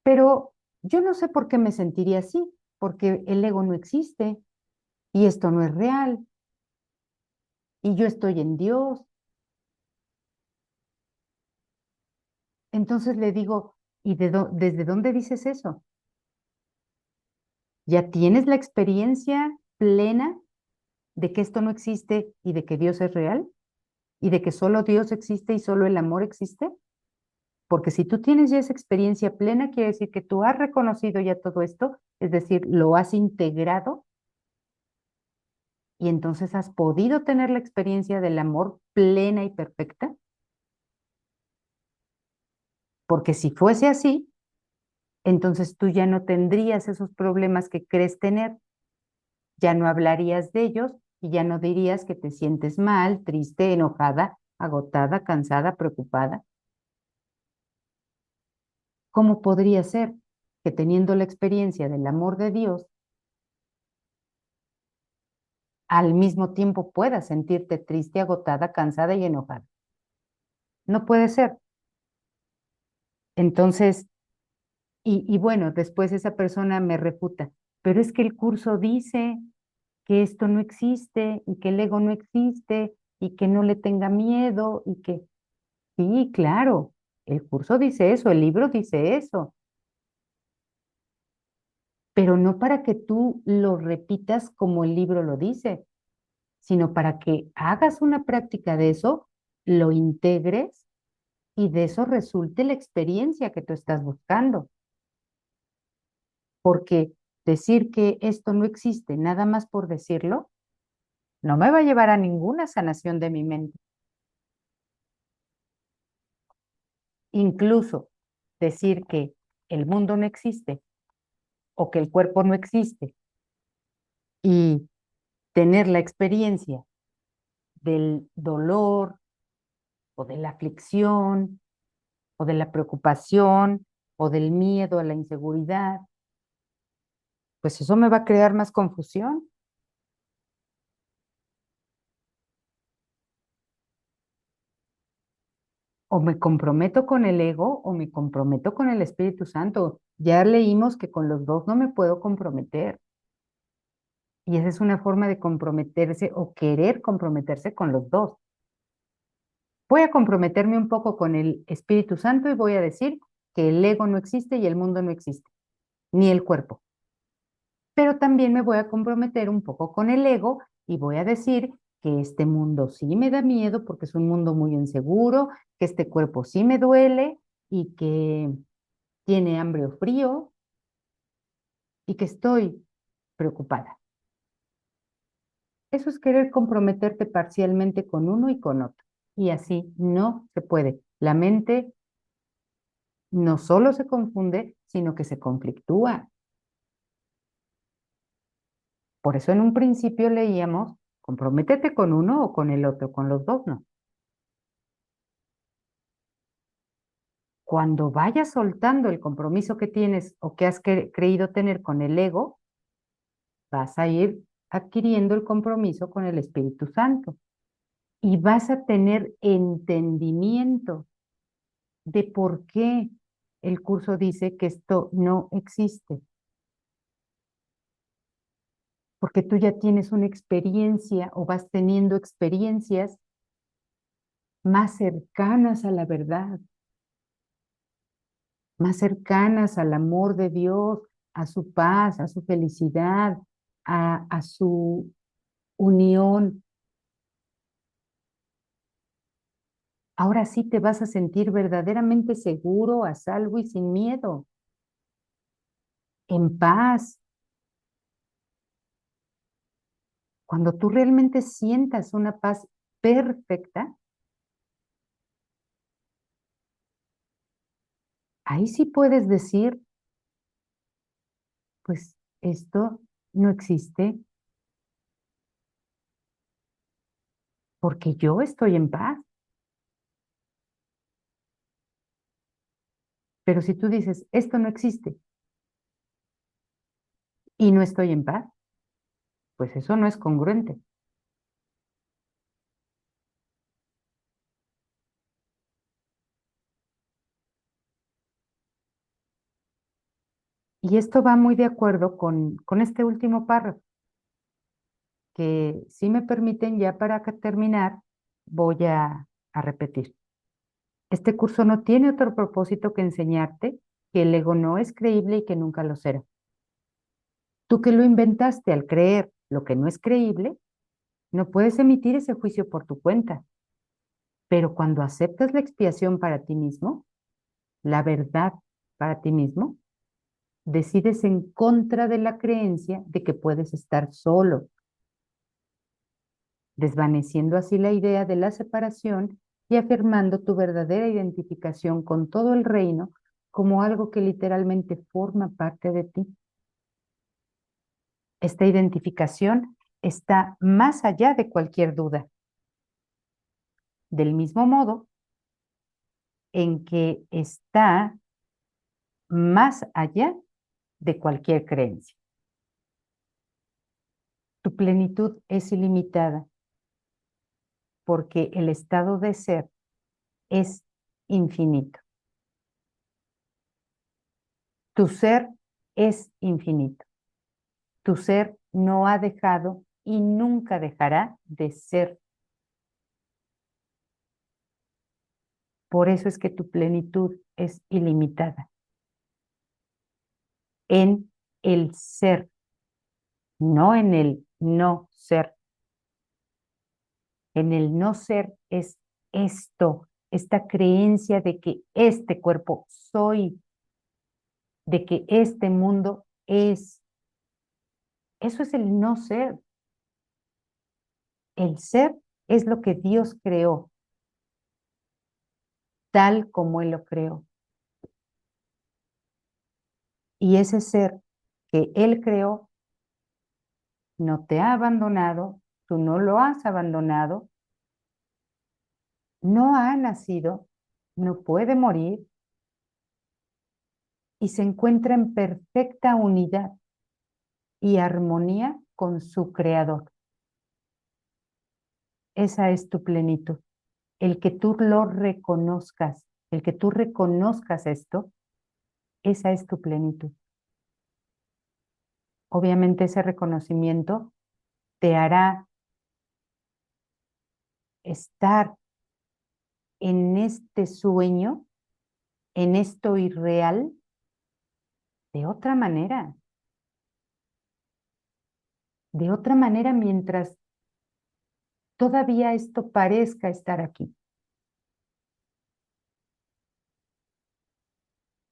Pero yo no sé por qué me sentiría así, porque el ego no existe y esto no es real y yo estoy en Dios. Entonces le digo, ¿y desde dónde dices eso? ¿Ya tienes la experiencia plena de que esto no existe y de que Dios es real? ¿Y de que solo Dios existe y solo el amor existe? Porque si tú tienes ya esa experiencia plena, quiere decir que tú has reconocido ya todo esto, es decir, lo has integrado y entonces has podido tener la experiencia del amor plena y perfecta. Porque si fuese así, entonces tú ya no tendrías esos problemas que crees tener, ya no hablarías de ellos y ya no dirías que te sientes mal, triste, enojada, agotada, cansada, preocupada. ¿Cómo podría ser que teniendo la experiencia del amor de Dios, al mismo tiempo puedas sentirte triste, agotada, cansada y enojada? No puede ser. Entonces, y bueno, después esa persona me refuta, pero es que el curso dice que esto no existe y que el ego no existe y que no le tenga miedo y que, sí, claro, el curso dice eso, el libro dice eso, pero no para que tú lo repitas como el libro lo dice, sino para que hagas una práctica de eso, lo integres y de eso resulte la experiencia que tú estás buscando. Porque decir que esto no existe nada más por decirlo, no me va a llevar a ninguna sanación de mi mente. Incluso decir que el mundo no existe o que el cuerpo no existe y tener la experiencia del dolor o de la aflicción o de la preocupación o del miedo a la inseguridad, pues eso me va a crear más confusión. O me comprometo con el ego o me comprometo con el Espíritu Santo. Ya leímos que con los dos no me puedo comprometer. Y esa es una forma de comprometerse o querer comprometerse con los dos. Voy a comprometerme un poco con el Espíritu Santo y voy a decir que el ego no existe y el mundo no existe, ni el cuerpo. Pero también me voy a comprometer un poco con el ego y voy a decir que este mundo sí me da miedo porque es un mundo muy inseguro, que este cuerpo sí me duele y que tiene hambre o frío y que estoy preocupada. Eso es querer comprometerte parcialmente con uno y con otro. Y así no se puede. La mente no solo se confunde, sino que se conflictúa. Por eso en un principio leíamos, comprométete con uno o con el otro, con los dos no. Cuando vayas soltando el compromiso que tienes o que has creído tener con el ego, vas a ir adquiriendo el compromiso con el Espíritu Santo y vas a tener entendimiento de por qué el curso dice que esto no existe. Porque tú ya tienes una experiencia o vas teniendo experiencias más cercanas a la verdad, más cercanas al amor de Dios, a su paz, a su felicidad, a su unión. Ahora sí te vas a sentir verdaderamente seguro, a salvo y sin miedo, en paz. Cuando tú realmente sientas una paz perfecta, ahí sí puedes decir, pues esto no existe porque yo estoy en paz. Pero si tú dices, esto no existe y no estoy en paz, pues eso no es congruente. Y esto va muy de acuerdo con este último párrafo, que si me permiten ya para terminar, voy a repetir. Este curso no tiene otro propósito que enseñarte que el ego no es creíble y que nunca lo será. Tú que lo inventaste al creer lo que no es creíble, no puedes emitir ese juicio por tu cuenta. Pero cuando aceptas la expiación para ti mismo, la verdad para ti mismo, decides en contra de la creencia de que puedes estar solo, desvaneciendo así la idea de la separación y afirmando tu verdadera identificación con todo el reino como algo que literalmente forma parte de ti. Esta identificación está más allá de cualquier duda. Del mismo modo en que está más allá de cualquier creencia. Tu plenitud es ilimitada porque el estado de ser es infinito. Tu ser es infinito. Tu ser no ha dejado y nunca dejará de ser. Por eso es que tu plenitud es ilimitada en el ser, no en el no ser. En el no ser es esto, esta creencia de que este cuerpo soy, de que este mundo es. Eso es el no ser. El ser es lo que Dios creó, tal como Él lo creó. Y ese ser que Él creó no te ha abandonado, tú no lo has abandonado, no ha nacido, no puede morir y se encuentra en perfecta unidad y armonía con su creador. Esa es tu plenitud. El que tú lo reconozcas, el que tú reconozcas esto, esa es tu plenitud. Obviamente ese reconocimiento te hará estar en este sueño, en esto irreal, de otra manera. De otra manera mientras todavía esto parezca estar aquí.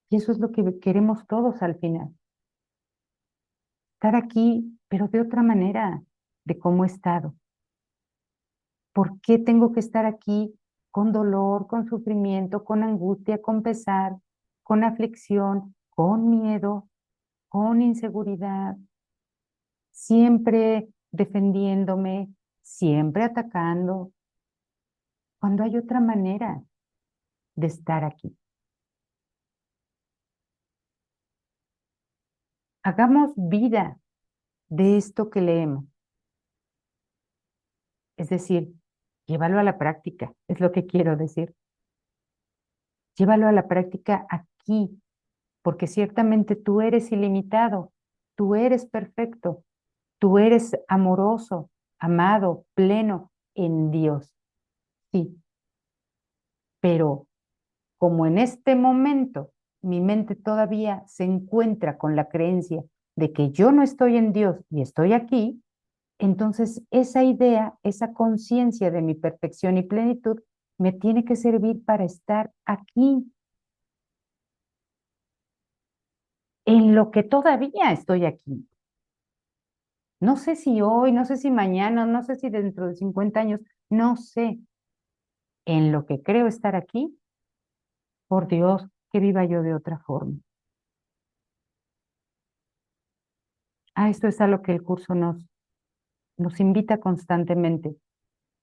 Y eso es lo que queremos todos al final. Estar aquí, pero de otra manera de cómo he estado. ¿Por qué tengo que estar aquí con dolor, con sufrimiento, con angustia, con pesar, con aflicción, con miedo, con inseguridad? Siempre defendiéndome, siempre atacando, cuando hay otra manera de estar aquí. Hagamos vida de esto que leemos. Es decir, llévalo a la práctica, es lo que quiero decir. Llévalo a la práctica aquí, porque ciertamente tú eres ilimitado, tú eres perfecto, tú eres amoroso, amado, pleno en Dios. Sí, pero como en este momento mi mente todavía se encuentra con la creencia de que yo no estoy en Dios y estoy aquí, entonces esa idea, esa conciencia de mi perfección y plenitud me tiene que servir para estar aquí, en lo que todavía estoy aquí. No sé si hoy, no sé si mañana, no sé si dentro de 50 años, no sé. En lo que creo estar aquí, por Dios, que viva yo de otra forma. Esto es a lo que el curso nos invita constantemente.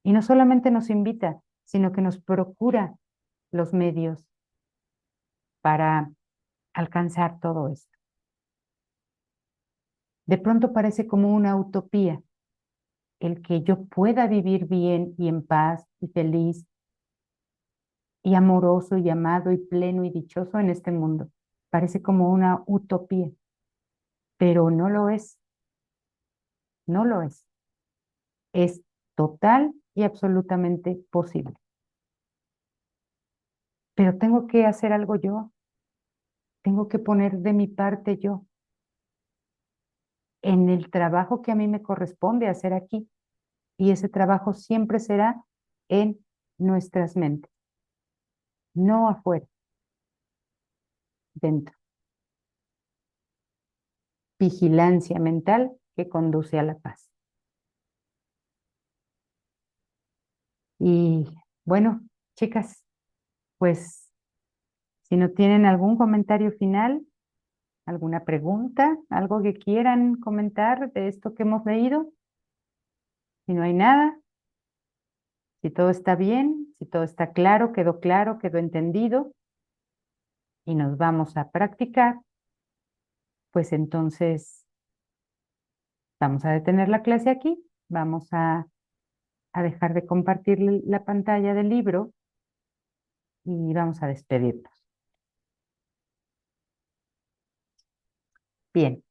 Y no solamente nos invita, sino que nos procura los medios para alcanzar todo esto. De pronto parece como una utopía el que yo pueda vivir bien y en paz y feliz y amoroso y amado y pleno y dichoso en este mundo. Parece como una utopía, pero no lo es, no lo es. Es total y absolutamente posible. Pero tengo que hacer algo yo, tengo que poner de mi parte yo en el trabajo que a mí me corresponde hacer aquí. Y ese trabajo siempre será en nuestras mentes, no afuera, dentro. Vigilancia mental que conduce a la paz. Y bueno, chicas, pues si no tienen algún comentario final, alguna pregunta, algo que quieran comentar de esto que hemos leído, si no hay nada, si todo está bien, si todo está claro, quedó entendido y nos vamos a practicar, pues entonces vamos a detener la clase aquí, vamos a dejar de compartir la pantalla del libro y vamos a despedirnos. Bien,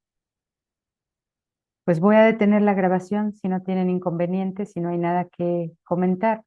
pues voy a detener la grabación si no tienen inconvenientes, si no hay nada que comentar.